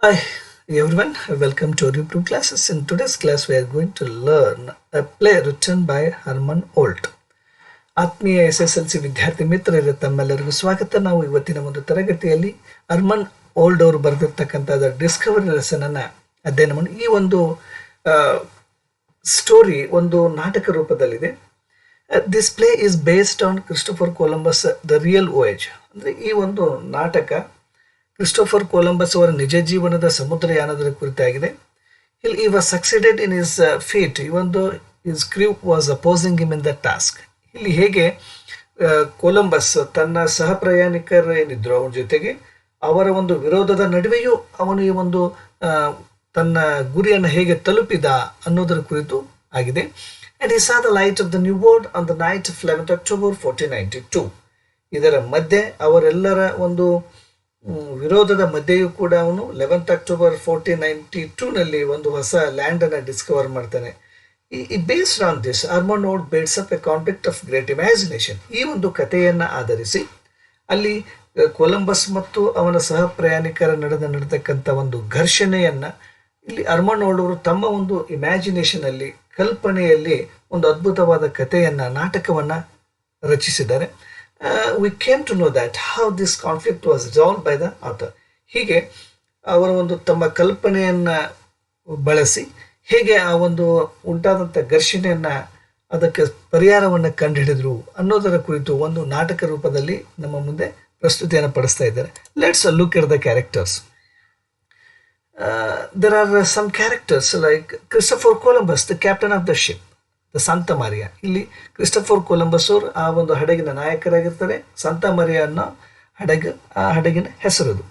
Hi everyone, welcome to our YouTube classes. In today's class, we are going to learn a play written by Herman Holt. ಆತ್ಮೀಯ SSLC ವಿದ್ಯಾರ್ಥಿ ಮಿತ್ರರೇ ತಮ್ಮೆಲ್ಲರಿಗೂ ಸ್ವಾಗತ. ನಾವು ಇವತ್ತಿನ ಒಂದು ತರಗತಿಯಲ್ಲಿ ಹರ್ಮನ್ ಓಲ್ಡ್ ಅವರು ಬರೆದಿರ್ತಕ್ಕಂಥ ಡಿಸ್ಕವರಿ ಲೆಸನ್ ಅನ್ನ ಅಧ್ಯಯನ ಮಾಡಿ ಈ ಒಂದು ಸ್ಟೋರಿ ಒಂದು ನಾಟಕ ರೂಪದಲ್ಲಿದೆ. This play is based on Christopher Columbus the real voyage. ಅಂದರೆ ಈ ಒಂದು ನಾಟಕ ಕ್ರಿಸ್ಟೋಫರ್ ಕೊಲಂಬಸ್ ಅವರ ನಿಜ ಜೀವನದ ಸಮುದ್ರಯಾನದ ಕುರಿತಾಗಿದೆ. He was succeeded in his feat even though his crew was opposing him in the task. ಇಲ್ಲಿ ಹೇಗೆ ಕೊಲಂಬಸ್ ತನ್ನ ಸಹ ಪ್ರಯಾಣಿಕರು ಏನಿದ್ರು ಅವನ ಜೊತೆಗೆ ಅವರ ಒಂದು ವಿರೋಧದ ನಡುವೆಯೂ ಅವನು ಈ ಒಂದು ತನ್ನ ಗುರಿಯನ್ನು ಹೇಗೆ ತಲುಪಿದ ಅನ್ನೋದರ ಕುರಿತು ಆಗಿದೆ. And he saw the light of the new world on the night of 11th October 1492. ಇದರ ಮಧ್ಯೆ ಅವರೆಲ್ಲರ ಒಂದು ವಿರೋಧದ ಮಧ್ಯೆಯೂ ಕೂಡ ಅವನು 11th October 1492ನಲ್ಲಿ ಒಂದು ಹೊಸ ಲ್ಯಾಂಡನ್ನು ಡಿಸ್ಕವರ್ ಮಾಡ್ತಾನೆ. Based on this Herman Holt builds up a conflict of great imagination. ಈ ಒಂದು ಕಥೆಯನ್ನು ಆಧರಿಸಿ ಅಲ್ಲಿ ಕೊಲಂಬಸ್ ಮತ್ತು ಅವನ ಸಹ ಪ್ರಯಾಣಿಕರ ನಡೆತಕ್ಕಂಥ ಒಂದು ಘರ್ಷಣೆಯನ್ನು ಇಲ್ಲಿ ಹರ್ಮನ್ ಹೋಲ್ಟ್ ಅವರು ತಮ್ಮ ಒಂದು ಇಮ್ಯಾಜಿನೇಷನಲ್ಲಿ ಕಲ್ಪನೆಯಲ್ಲಿ ಒಂದು ಅದ್ಭುತವಾದ ಕಥೆಯನ್ನು ನಾಟಕವನ್ನು ರಚಿಸಿದ್ದಾರೆ. We came to know that how this conflict was resolved by the author. ಹೀಗೆ ಅವರ ಒಂದು ತಮ್ಮ ಕಲ್ಪನೆಯನ್ನು ಬಳಸಿ ಹೇಗೆ ಆ ಒಂದು ಉಂಟಾದಂಥ ಘರ್ಷಣೆಯನ್ನು ಅದಕ್ಕೆ ಪರಿಹಾರವನ್ನು ಕಂಡುಹಿಡಿದ್ರು ಅನ್ನೋದರ ಕುರಿತು ಒಂದು ನಾಟಕ ರೂಪದಲ್ಲಿ ನಮ್ಮ ಮುಂದೆ ಪ್ರಸ್ತುತಿಯನ್ನು ಪಡಿಸ್ತಾ ಇದ್ದಾರೆ. Let's look at the characters. There are some characters like Christopher Columbus, the captain of the ship, the ಸಂತ ಮಾರಿಯಾ. ಇಲ್ಲಿ ಕ್ರಿಸ್ಟೋಫರ್ ಕೊಲಂಬಸ್ ಅವರು ಆ ಒಂದು ಹಡಗಿನ ನಾಯಕರಾಗಿರ್ತಾರೆ. ಸಂತ ಮಾರಿಯಾ ಅನ್ನೋ ಹಡಗು, ಆ ಹಡಗಿನ ಹೆಸರದು.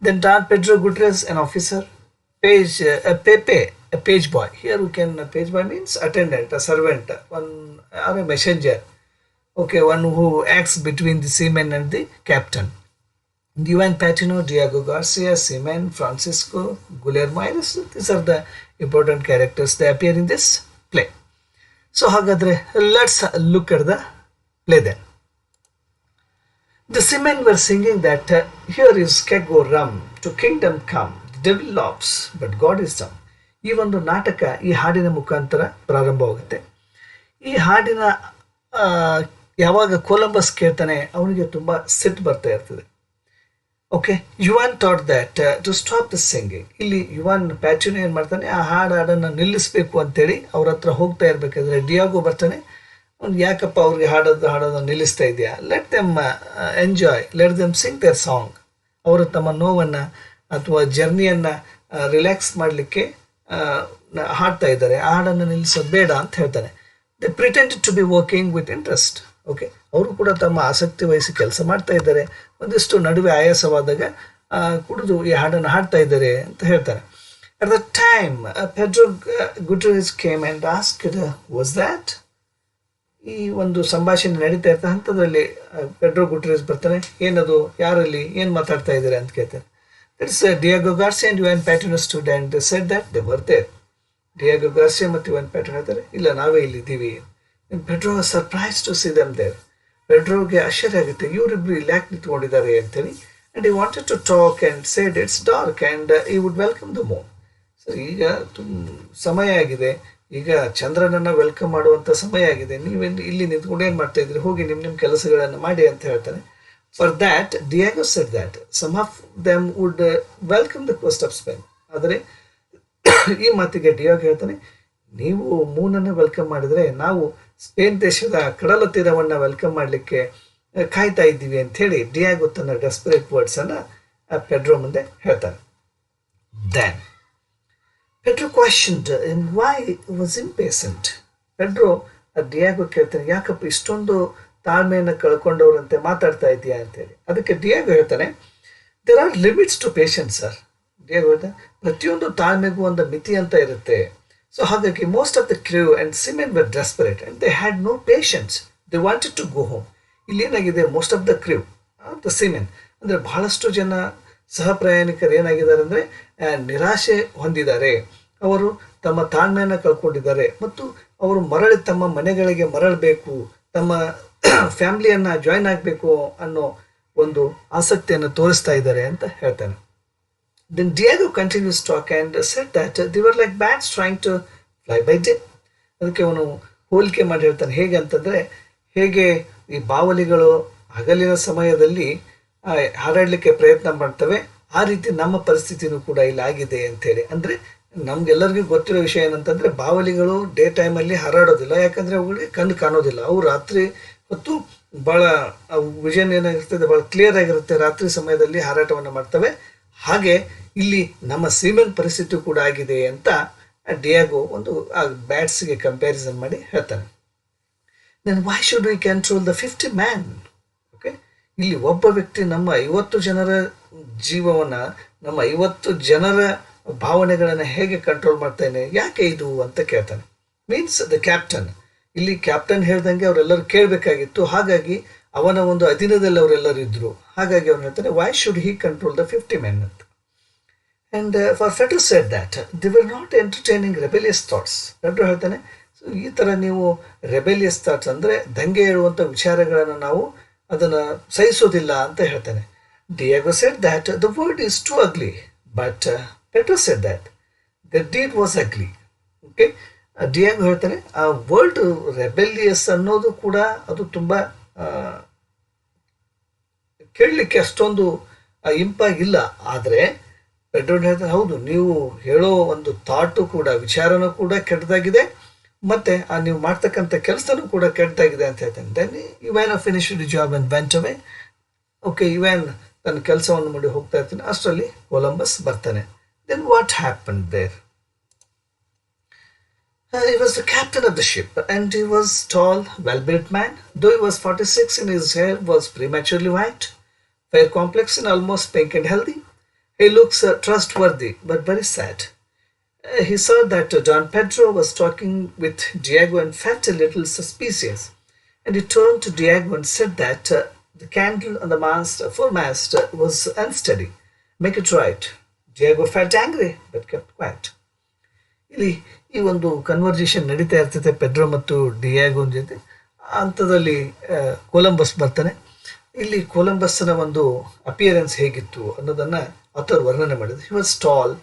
Then Don Pedro Gutierrez an officer, page Pepe a page boy. Here we can page boy means attendant, a servant, one or a messenger. Okay, one who acts between the seamen and the captain. Juan Patino, Diego Garcia, Seaman, Francisco, Guillermo Ayres. These are the important characters. They appear in this play. So ಹಾಗಾದರೆ let's look at the play then. The seamen were singing that here is keg o rum, to kingdom come, the devil laughs, but God is dumb. ಈ ಒಂದು ನಾಟಕ ಈ ಹಾಡಿನ ಮುಖಾಂತರ ಪ್ರಾರಂಭವಾಗುತ್ತೆ. ಈ ಹಾಡಿನ ಯಾವಾಗ ಕೊಲಂಬಸ್ ಕೇಳ್ತಾನೆ ಅವನಿಗೆ ತುಂಬ ಸಿಟ್ಟು ಬರ್ತಾ ಇರ್ತದೆ. Okay, Juan thought that to stop the singing. ಇಲ್ಲಿ ಯುವಾನ್ ಪ್ಯಾಚುನ್ ಏನು ಮಾಡ್ತಾನೆ, ಆ ಹಾಡನ್ನು ನಿಲ್ಲಿಸಬೇಕು ಅಂತೇಳಿ ಅವ್ರ ಹತ್ರ ಹೋಗ್ತಾ ಇರಬೇಕಾದ್ರೆ ಡಿಯಾಗೋ ಬರ್ತಾನೆ. ಅವ್ನು ಯಾಕಪ್ಪ ಅವ್ರಿಗೆ ಹಾಡೋದನ್ನು ನಿಲ್ಲಿಸ್ತಾ ಇದೆಯಾ, let them enjoy, let them sing their song. ಅವರು ತಮ್ಮ ನೋವನ್ನು ಅಥವಾ ಜರ್ನಿಯನ್ನು ರಿಲ್ಯಾಕ್ಸ್ ಮಾಡಲಿಕ್ಕೆ ಹಾಡ್ತಾ ಇದ್ದಾರೆ, ಆ ಹಾಡನ್ನು ನಿಲ್ಲಿಸೋದು ಬೇಡ ಅಂತ ಹೇಳ್ತಾನೆ. They pretended to be working with interest. Okay, ಅವರು ಕೂಡ ತಮ್ಮ ಆಸಕ್ತಿ ವಹಿಸಿ ಕೆಲಸ ಮಾಡ್ತಾ ಇದ್ದಾರೆ. ಒಂದಿಷ್ಟು ನಡುವೆ ಆಯಾಸವಾದಾಗ ಕುಡಿದು ಈ ಹಾಡನ್ನು ಹಾಡ್ತಾ ಇದ್ದಾರೆ ಅಂತ ಹೇಳ್ತಾರೆ. At the time Pedro ಗುಟ್ರೆಸ್ came and asked was that. ಈ ಒಂದು ಸಂಭಾಷಣೆ ನಡೀತಾ ಇರ್ತಾ ಹಂತದಲ್ಲಿ ಪೆಡ್ರೋ ಗುಟ್ರೆಸ್ ಬರ್ತಾನೆ. ಏನದು, ಯಾರಲ್ಲಿ, ಏನು ಮಾತಾಡ್ತಾ ಇದ್ದಾರೆ ಅಂತ ಕೇಳ್ತಾರೆ. That's Diego Garcia and Juan Patrino stood and said that they were there. Diego Garcia ಮತ್ತು ಯುವಾನ್ ಪ್ಯಾಟ್ರಿನೋ ಹೇಳ್ತಾರೆ, ಇಲ್ಲ ನಾವೇ ಇಲ್ಲಿದ್ದೀವಿ. Pedro was surprise to see them there. ಪೆಡ್ರೋಗೆ ಆಶ್ಚರ್ಯ ಆಗುತ್ತೆ, ಇವರಿಬ್ರು ಇಲ್ಲಿ ಯಾಕೆ ನಿಂತ್ಕೊಂಡಿದ್ದಾರೆ ಅಂತೇಳಿ. And he wanted to talk and said it's dark and he would welcome the moon. Sir, ಈಗ ಸಮಯ ಆಗಿದೆ, ಈಗ ಚಂದ್ರನನ್ನು ವೆಲ್ಕಮ್ ಮಾಡುವಂಥ ಸಮಯ ಆಗಿದೆ, ನೀವೇನು ಇಲ್ಲಿ ನಿಂತ್ಕೊಂಡು ಏನು ಮಾಡ್ತಾ ಇದ್ರಿ, ಹೋಗಿ ನಿಮ್ಮ ಕೆಲಸಗಳನ್ನು ಮಾಡಿ ಅಂತ ಹೇಳ್ತಾನೆ. For that Diego said that some of them would welcome the coast of Spain. ಆದರೆ ಈ ಮಾತಿಗೆ ಡಿಯಾಗೋ ಹೇಳ್ತಾನೆ, ನೀವು ಮೂನನ್ನು ವೆಲ್ಕಮ್ ಮಾಡಿದರೆ ನಾವು ಸ್ಪೇನ್ ದೇಶದ ಕಡಲ ತೀರವನ್ನು ವೆಲ್ಕಮ್ ಮಾಡಲಿಕ್ಕೆ ಕಾಯ್ತಾ ಇದ್ದೀವಿ ಅಂಥೇಳಿ ಡಿಯಾಗೋ ತನ್ನ ಡೆಸ್ಪರೇಟ್ ವರ್ಡ್ಸನ್ನು ಪೆಡ್ರೋ ಮುಂದೆ ಹೇಳ್ತಾನೆ. Then Pedro questioned why was impatient. Pedro Diego ಕೇಳ್ತಾನೆ, ಯಾಕಪ್ಪ ಇಷ್ಟೊಂದು ತಾಳ್ಮೆಯನ್ನು ಕಳ್ಕೊಂಡವ್ರಂತೆ ಮಾತಾಡ್ತಾ ಇದೆಯಾ ಅಂತೇಳಿ. ಅದಕ್ಕೆ ಡಿಯಾಗೋ ಹೇಳ್ತಾನೆ, there are limits to patience sir. Diego ಹೇಳ್ತಾನೆ, ಪ್ರತಿಯೊಂದು ತಾಳ್ಮೆಗೂ ಒಂದು ಮಿತಿ ಅಂತ ಇರುತ್ತೆ. ಸೊ ಹಾಗಾಗಿ most of the crew and seamen were desperate and they had no patience, they wanted to go home. ಇಲ್ಲೇನಾಗಿದೆ, most of the crew the seamen ಅಂದರೆ ಬಹಳಷ್ಟು ಜನ ಸಹ ಪ್ರಯಾಣಿಕರು ಏನಾಗಿದ್ದಾರೆ ಅಂದರೆ ನಿರಾಶೆ ಹೊಂದಿದ್ದಾರೆ. ಅವರು ತಮ್ಮ ತಾಳ್ಮೆಯನ್ನು ಕಳ್ಕೊಂಡಿದ್ದಾರೆ ಮತ್ತು ಅವರು ತಮ್ಮ ಮನೆಗಳಿಗೆ ಮರಳಬೇಕು, ತಮ್ಮ ಫ್ಯಾಮಿಲಿಯನ್ನು ಜಾಯ್ನ್ ಆಗಬೇಕು ಅನ್ನೋ ಒಂದು ಆಸಕ್ತಿಯನ್ನು ತೋರಿಸ್ತಾ ಇದ್ದಾರೆ ಅಂತ ಹೇಳ್ತಾನೆ. Then Diego continues to talk and said that they were like bats trying to fly by day. ಅದಕ್ಕೆ ಅವನು ಹೋಲಿಕೆ ಮಾಡಿ ಹೇಳ್ತಾನೆ ಹೇಗೆ ಅಂತಂದರೆ, ಹೇಗೆ ಈ ಬಾವಲಿಗಳು ಹಗಲಿನ ಸಮಯದಲ್ಲಿ ಹಾರಾಡಲಿಕ್ಕೆ ಪ್ರಯತ್ನ ಮಾಡ್ತವೆ, ಆ ರೀತಿ ನಮ್ಮ ಪರಿಸ್ಥಿತಿನೂ ಕೂಡ ಇಲ್ಲಿ ಆಗಿದೆ ಅಂಥೇಳಿ. ಅಂದರೆ ನಮ್ಗೆಲ್ಲರಿಗೂ ಗೊತ್ತಿರೋ ವಿಷಯ ಏನಂತಂದರೆ, ಬಾವಲಿಗಳು ಡೇ ಟೈಮಲ್ಲಿ ಹಾರಾಡೋದಿಲ್ಲ, ಯಾಕಂದರೆ ಅವುಗಳಿಗೆ ಕಣ್ಣು ಕಾಣೋದಿಲ್ಲ. ಅವು ರಾತ್ರಿ ಹೊತ್ತು ಭಾಳ ವಿಷನ್ ಏನಾಗಿರ್ತದೆ, ಭಾಳ ಕ್ಲಿಯರ್ ಆಗಿರುತ್ತೆ, ರಾತ್ರಿ ಸಮಯದಲ್ಲಿ ಹಾರಾಟವನ್ನು ಮಾಡ್ತವೆ. ಹಾಗೆ ಇಲ್ಲಿ ನಮ್ಮ ಸೀಮೆನ್ ಪರಿಸ್ಥಿತಿ ಕೂಡ ಆಗಿದೆ ಅಂತ ಡಿಯಾಗೋ ಒಂದು ಆ ಬ್ಯಾಟ್ಸ್ಗೆ ಕಂಪ್ಯಾರಿಸನ್ ಮಾಡಿ ಹೇಳ್ತಾನೆ. Then why should we control the 50 man? Okay, ಇಲ್ಲಿ ಒಬ್ಬ ವ್ಯಕ್ತಿ ನಮ್ಮ 50 ಜನರ ಜೀವವನ್ನು, ನಮ್ಮ 50 ಜನರ ಭಾವನೆಗಳನ್ನು ಹೇಗೆ ಕಂಟ್ರೋಲ್ ಮಾಡ್ತಾನೆ, ಯಾಕೆ ಇದು ಅಂತ ಕೇಳ್ತಾನೆ. ಮೀನ್ಸ್ ದ ಕ್ಯಾಪ್ಟನ್, ಇಲ್ಲಿ ಕ್ಯಾಪ್ಟನ್ ಹೇಳ್ದಂಗೆ ಅವರೆಲ್ಲರೂ ಕೇಳಬೇಕಾಗಿತ್ತು, ಹಾಗಾಗಿ ಅವನ ಒಂದು ಅಧೀನದಲ್ಲಿ ಅವರೆಲ್ಲರೂ ಇದ್ದರು. ಹಾಗಾಗಿ ಅವನು ಹೇಳ್ತಾನೆ why should he control the 50 men ಅಂತ. And for Pedro said that they were not entertaining rebellious thoughts. Pedro ಹೇಳ್ತಾನೆ, ಸೊ ಈ ಥರ ನೀವು ರೆಬೆಲಿಯಸ್ ಥಾಟ್ಸ್ ಅಂದರೆ ದಂಗೆ ಹೇಳುವಂಥ ವಿಚಾರಗಳನ್ನು ನಾವು ಅದನ್ನು ಸಹಿಸೋದಿಲ್ಲ ಅಂತ ಹೇಳ್ತಾನೆ. Diego said that the word is too ugly, but Pedro said that the deed was ugly. Okay, Diego ಹೇಳ್ತಾನೆ ಆ ವರ್ಡ್ ರೆಬೆಲಿಯಸ್ ಅನ್ನೋದು ಕೂಡ ಅದು ತುಂಬ ಕೇಳಲಿಕ್ಕೆ ಅಷ್ಟೊಂದು ಇಂಪಾಗಿಲ್ಲ. ಆದರೆ ಪೆಡ್ರೋ ಹೇಳ್ತಾನೆ ಹೌದು, ನೀವು ಹೇಳೋ ಒಂದು ಥಾಟು ಕೂಡ, ವಿಚಾರನೂ ಕೂಡ ಕೆಟ್ಟದಾಗಿದೆ, ಮತ್ತು ನೀವು ಮಾಡ್ತಕ್ಕಂಥ ಕೆಲಸನೂ ಕೂಡ ಕೆಟ್ಟದಾಗಿದೆ ಅಂತ ಹೇಳ್ತಾನೆ. Then Ivan finish the job and went away. Okay, Ivan ತನ್ನ ಕೆಲಸವನ್ನು ಮಾಡಿ ಹೋಗ್ತಾ ಇರ್ತಾನೆ, ಅಷ್ಟರಲ್ಲಿ ಕೊಲಂಬಸ್ ಬರ್ತಾನೆ. Then what happened there? He was the captain of the ship, and he was tall, well-built man. Though he was 46 and his hair was prematurely white, fair complex and almost pink and healthy, he looks trustworthy but very sad. He saw that Don Pedro was talking with Diego and felt a little suspicious, and he turned to Diego and said that the candle on the foremast was unsteady. Make it right. Diego felt angry but kept quiet. ಇಲ್ಲಿ ಈ ಒಂದು conversation ನಡೀತಾ ಇರ್ತೈತೆ Pedro ಮತ್ತು ಡಿಯಾಗೋನ್ ಜೊತೆ. ಅಂಥದ್ರಲ್ಲಿ Columbus ಬರ್ತಾನೆ. ಇಲ್ಲಿ ಕೊಲಂಬಸ್ನ ಒಂದು ಅಪಿಯರೆನ್ಸ್ ಹೇಗಿತ್ತು ಅನ್ನೋದನ್ನು ಆಥರ್ ವರ್ಣನೆ ಮಾಡಿದ್ರು. He was tall,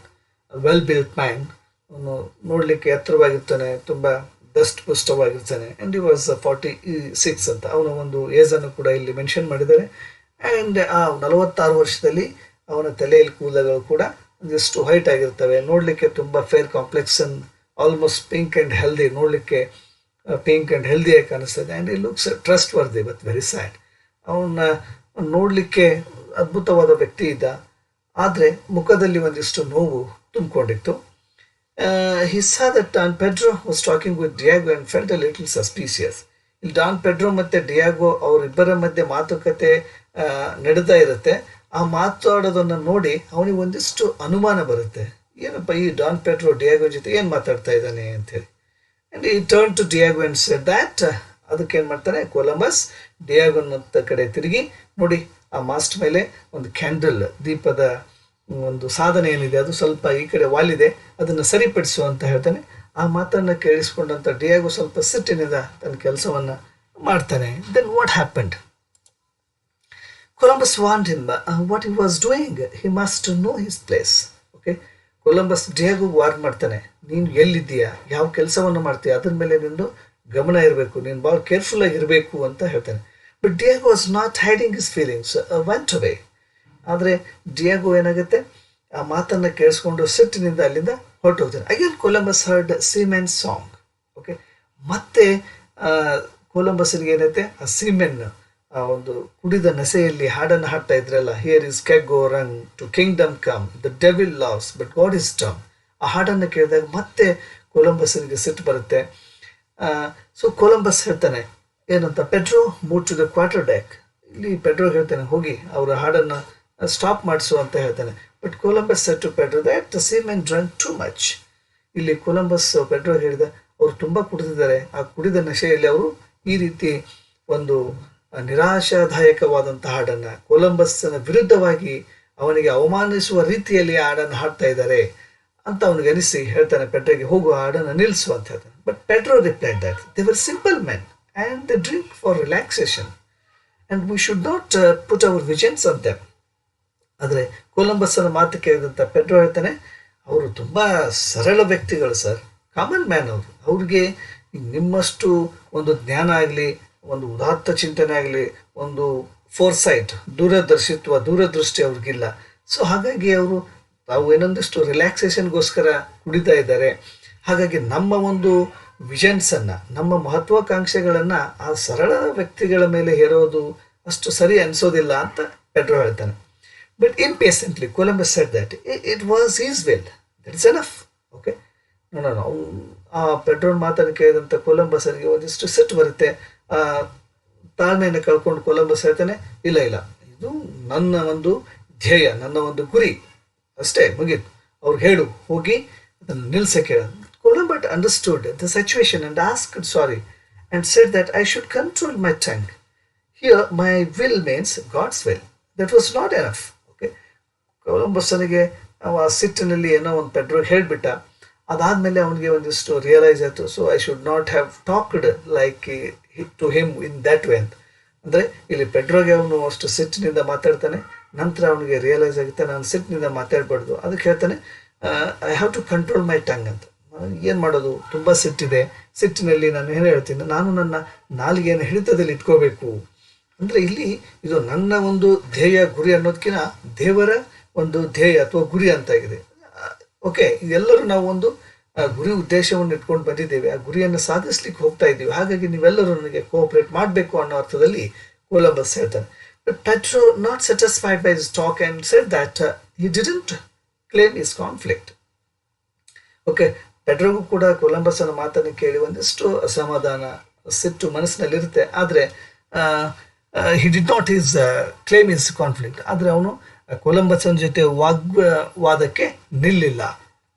well built man. ಅವನು ನೋಡಲಿಕ್ಕೆ ಎತ್ತರವಾಗಿರ್ತಾನೆ, ತುಂಬ ದಷ್ಟಪುಷ್ಟವಾಗಿರ್ತಾನೆ. ಆ್ಯಂಡ್ ಹಿ ವಾಸ್ 46 ಅಂತ ಅವನ ಒಂದು ಏಜನ್ನು ಕೂಡ ಇಲ್ಲಿ ಮೆನ್ಷನ್ ಮಾಡಿದ್ದಾರೆ. ಆ್ಯಂಡ್ ಆ 46 ವರ್ಷದಲ್ಲಿ ಅವನ ತಲೆಯಲ್ಲಿ ಕೂದಲುಗಳು ಕೂಡ ಒಂದಿಷ್ಟು ವೈಟ್ ಆಗಿರ್ತವೆ, ನೋಡಲಿಕ್ಕೆ ತುಂಬ fair complexion, almost pink and healthy, ನೋಡಲಿಕ್ಕೆ ಪಿಂಕ್ ಆ್ಯಂಡ್ ಹೆಲ್ದಿಯಾಗಿ ಕಾಣಿಸ್ತದೆ. And he looks trustworthy but very sad. ಅವನ್ನ ನೋಡಲಿಕ್ಕೆ ಅದ್ಭುತವಾದ ವ್ಯಕ್ತಿ ಇದ್ದ, ಆದರೆ ಮುಖದಲ್ಲಿ ಒಂದಿಷ್ಟು ನೋವು ತುಂಬಿಕೊಂಡಿತ್ತು. He saw that Don Pedro was talking with Diego and felt a little suspicious. ಇಲ್ಲಿ ಡಾನ್ ಪೆಡ್ರೋ ಮತ್ತು ಡಿಯಾಗೋ ಅವರಿಬ್ಬರ ಮಧ್ಯೆ ಮಾತುಕತೆ ನಡೀತಾ ಇರುತ್ತೆ. ಆ ಮಾತಾಡೋದನ್ನು ನೋಡಿ ಅವನಿಗೆ ಒಂದಿಷ್ಟು ಅನುಮಾನ ಬರುತ್ತೆ, ಏನಪ್ಪ ಈ ಡಾನ್ ಪೆಡ್ರೋ ಡಿಯಾಗೋ ಜೊತೆ ಏನು ಮಾತಾಡ್ತಾ ಇದ್ದಾನೆ ಅಂಥೇಳಿ. And he turn to Diego and said that, ಅದಕ್ಕೆ ಏನು ಮಾಡ್ತಾನೆ ಕೊಲಂಬಸ್ ಡಿಯಾಗೋನ ಕಡೆ ತಿರುಗಿ ನೋಡಿ, ಆ ಮಾಸ್ಟ್ ಮೇಲೆ ಒಂದು ಕ್ಯಾಂಡಲ್, ದೀಪದ ಒಂದು ಸಾಧನೆ ಏನಿದೆ ಅದು ಸ್ವಲ್ಪ ಈ ಕಡೆ ವಾಲಿದೆ, ಅದನ್ನು ಸರಿಪಡಿಸು ಅಂತ ಹೇಳ್ತಾನೆ. ಆ ಮಾತನ್ನು ಕೇಳಿಸ್ಕೊಂಡಂಥ ಡಿಯಾಗೋ ಸ್ವಲ್ಪ ಸಿಟ್ಟಿನಿಂದ ತನ್ನ ಕೆಲಸವನ್ನು ಮಾಡ್ತಾನೆ. Then what happened? Columbus warned him what he was doing. He must know his place. Okay, Columbus Diego warn ಮಾಡ್ತಾನೆ, ನೀನು ಎಲ್ಲಿದ್ದೀಯಾ, ಯಾವ ಕೆಲಸವನ್ನು ಮಾಡ್ತೀಯ, ಅದ್ರ ಮೇಲೆ ನಿಂದು ಗಮನ ಇರಬೇಕು, ನೀನು ಭಾಳ ಕೇರ್ಫುಲ್ ಆಗಿರಬೇಕು ಅಂತ ಹೇಳ್ತಾನೆ. But Diego was not hiding his feelings, went away. ಆದರೆ ಡಿಯಾಗೋ ಏನಾಗುತ್ತೆ, ಆ ಮಾತನ್ನು ಕೇಳಿಸ್ಕೊಂಡು ಸಿಟ್ಟಿನಿಂದ ಅಲ್ಲಿಂದ ಹೊರಟೋಗ್ತಾನೆ. Again Columbus heard seamen song. Okay, ಮತ್ತೆ ಕೊಲಂಬಸ್ನಿಗೆ ಏನೈತೆ, ಆ ಸೀಮೆನ್ ಆ ಒಂದು ಕುಡಿದ ನಸೆಯಲ್ಲಿ ಹಾಡನ್ನು ಹಾಡ್ತಾ ಇದ್ರಲ್ಲ, here is keg o' rum to kingdom come, the devil laughs but God is dumb. ಆ ಹಾಡನ್ನು ಕೇಳಿದಾಗ ಮತ್ತೆ ಕೊಲಂಬಸ್ನಿಗೆ ಸಿಟ್ಟು ಬರುತ್ತೆ. ಸೊ ಕೊಲಂಬಸ್ ಹೇಳ್ತಾನೆ ಏನಂತ, Pedro move to the quarterdeck. ಇಲ್ಲಿ ಪೆಡ್ರೋ ಹೇಳ್ತಾನೆ ಹೋಗಿ ಅವರ ಹಾಡನ್ನು ಸ್ಟಾಪ್ ಮಾಡಿಸು ಅಂತ ಹೇಳ್ತಾನೆ. But Columbus said to Pedro that the seamen drunk too much. ಇಲ್ಲಿ ಕೊಲಂಬಸ್ ಪೆಡ್ರೋ ಹೇಳಿದ, ಅವರು ತುಂಬ ಕುಡಿದಿದ್ದಾರೆ, ಆ ಕುಡಿದ ನಶೆಯಲ್ಲಿ ಅವರು ಈ ರೀತಿ ಒಂದು ನಿರಾಶಾದಾಯಕವಾದಂಥ ಹಾಡನ್ನು, ಕೊಲಂಬಸ್ನ ವಿರುದ್ಧವಾಗಿ ಅವನಿಗೆ ಅವಮಾನಿಸುವ ರೀತಿಯಲ್ಲಿ ಆ ಹಾಡನ್ನು ಹಾಡ್ತಾ ಇದ್ದಾರೆ ಅಂತ ಅವನಿಗೆ ಅನಿಸಿ ಹೇಳ್ತಾನೆ ಪೆಡ್ರೋಗೆ, ಹೋಗು ಆ ಹಾಡನ್ನು ನಿಲ್ಲಿಸು ಅಂತ ಹೇಳ್ತಾನೆ. But Pedro replied that they var simple men and they drink for relaxation and we should not put hour visions on them. ಆದರೆ ಕೊಲಂಬಸ್ಸನ ಮಾತು ಕೇಳಿದಂಥ ಪೆಡ್ರೋ ಹೇಳ್ತಾನೆ, ಅವರು ತುಂಬ ಸರಳ ವ್ಯಕ್ತಿಗಳು ಸರ್, ಕಾಮನ್ ಮ್ಯಾನ್ ಅವರು. ಅವ್ರಿಗೆ ನಿಮ್ಮಷ್ಟು ಒಂದು ಜ್ಞಾನ ಆಗಲಿ, ಒಂದು ಉದಾತ್ತ ಚಿಂತನೆ ಆಗಲಿ, ಒಂದು ಫೋರ್ಸೈಟ್, ದೂರದೃಷ್ಟಿ ಅವ್ರಿಗಿಲ್ಲ. ಸೊ ಹಾಗಾಗಿ ಅವರು ತಾವು ಏನೊಂದಿಷ್ಟು ರಿಲ್ಯಾಕ್ಸೇಷನ್ಗೋಸ್ಕರ ಕುಡಿತಾ ಇದ್ದಾರೆ. ಹಾಗಾಗಿ ನಮ್ಮ ಒಂದು ವಿಷನ್ಸನ್ನು, ನಮ್ಮ ಮಹತ್ವಾಕಾಂಕ್ಷೆಗಳನ್ನು ಆ ಸರಳ ವ್ಯಕ್ತಿಗಳ ಮೇಲೆ ಹೇರೋದು ಅಷ್ಟು ಸರಿ ಅನಿಸೋದಿಲ್ಲ ಅಂತ ಪೆಡ್ರೋ ಹೇಳ್ತಾನೆ. But impatiently Columbus said that it was is well, that is enough. Okay, ನೋಡೋಣ. ಆ ಪೆಡ್ರೋನ್ ಮಾತನ್ನು ಕೇಳಿದಂಥ ಕೊಲಂಬಸ್ಸರಿಗೆ ಒಂದಿಷ್ಟು ಸಿಟ್ಟು ಬರುತ್ತೆ. ತಾಳ್ಮೆಯನ್ನು ಕಳ್ಕೊಂಡು ಕೊಲಂಬಸ್ ಹೇಳ್ತಾನೆ, ಇಲ್ಲ ಇಲ್ಲ, ಇದು ನನ್ನ ಒಂದು ಧ್ಯೇಯ, ನನ್ನ ಒಂದು ಗುರಿ ಅಷ್ಟೇ, ಮುಗೀತು. ಅವ್ರು ಹೇಳು, ಹೋಗಿ ಅದನ್ನು ನಿಲ್ಸಕ್ಕೆ ಹೇಳ. Columbus understood the situation and asked sorry and said that I should control my tongue. Here my will means God's will. That was not enough. Okay, ಕೊಲಂಬಸ್ಸನಿಗೆ ಆ ಸಿಟ್ಟಿನಲ್ಲಿ ಏನೋ ಒಂದು ಪೆಡ್ರೋ ಹೇಳಿಬಿಟ್ಟ. ಅದಾದಮೇಲೆ ಅವನಿಗೆ ಒಂದಿಷ್ಟು ರಿಯಲೈಸ್ ಆಯಿತು, so I should not have talked like to him in that way ಅಂತ. ಅಂದರೆ ಇಲ್ಲಿ ಪೆಡ್ರೋಗೆ ಅವನು ಅಷ್ಟು ಸಿಟ್ಟಿನಿಂದ ಮಾತಾಡ್ತಾನೆ. ನಂತರ ಅವನಿಗೆ ರಿಯಲೈಸ್ ಆಗುತ್ತೆ, ನಾನು ಸಿಟ್ಟಿನಿಂದ ಮಾತಾಡಬಾರ್ದು. ಅದಕ್ಕೆ ಹೇಳ್ತಾನೆ, I have to control my tongue ಅಂತ. ಏನು ಮಾಡೋದು, ತುಂಬ ಸಿಟ್ಟಿದೆ, ಸಿಟ್ಟಿನಲ್ಲಿ ನಾನು ಏನು ಹೇಳ್ತೀನಿ, ನಾನು ನನ್ನ ನಾಲಿಗೆಯನ್ನು ಹಿಡಿತದಲ್ಲಿ ಇಟ್ಕೋಬೇಕು. ಅಂದರೆ ಇಲ್ಲಿ ಇದು ನನ್ನ ಒಂದು ಧ್ಯೇಯ ಗುರಿ ಅನ್ನೋದಕ್ಕಿಂತ ದೇವರ ಒಂದು ಧ್ಯೇಯ ಅಥವಾ ಗುರಿ ಅಂತಾಗಿದೆ. ಓಕೆ, ಇದೆಲ್ಲರೂ ನಾವು ಒಂದು ಗುರಿ ಉದ್ದೇಶವನ್ನು ಇಟ್ಕೊಂಡು ಬಂದಿದ್ದೇವೆ, ಆ ಗುರಿಯನ್ನು ಸಾಧಿಸ್ಲಿಕ್ಕೆ ಹೋಗ್ತಾ ಇದ್ದೀವಿ. ಹಾಗಾಗಿ ನೀವೆಲ್ಲರೂ ನನಗೆ ಕೋಆಪರೇಟ್ ಮಾಡಬೇಕು ಅನ್ನೋ ಅರ್ಥದಲ್ಲಿ ಕೊಲಂಬಸ್ ಹೇಳ್ತಾನೆ. But Petro, not satisfied by his talk, and said that he didn't claim his conflict. Okay, ಪೆಡ್ರೋಗೂ ಕೂಡ ಕೊಲಂಬಸ್ಸನ ಮಾತನ್ನು ಕೇಳಿ ಒಂದಿಷ್ಟು ಅಸಮಾಧಾನ, ಸಿಟ್ಟು ಮನಸ್ಸಿನಲ್ಲಿರುತ್ತೆ. ಆದರೆ he did not claim his conflict. ಆದರೆ ಅವನು ಕೊಲಂಬಸ್ಸನ ಜೊತೆ ವಾದಕ್ಕೆ ನಿಲ್ಲಿಲ್ಲ.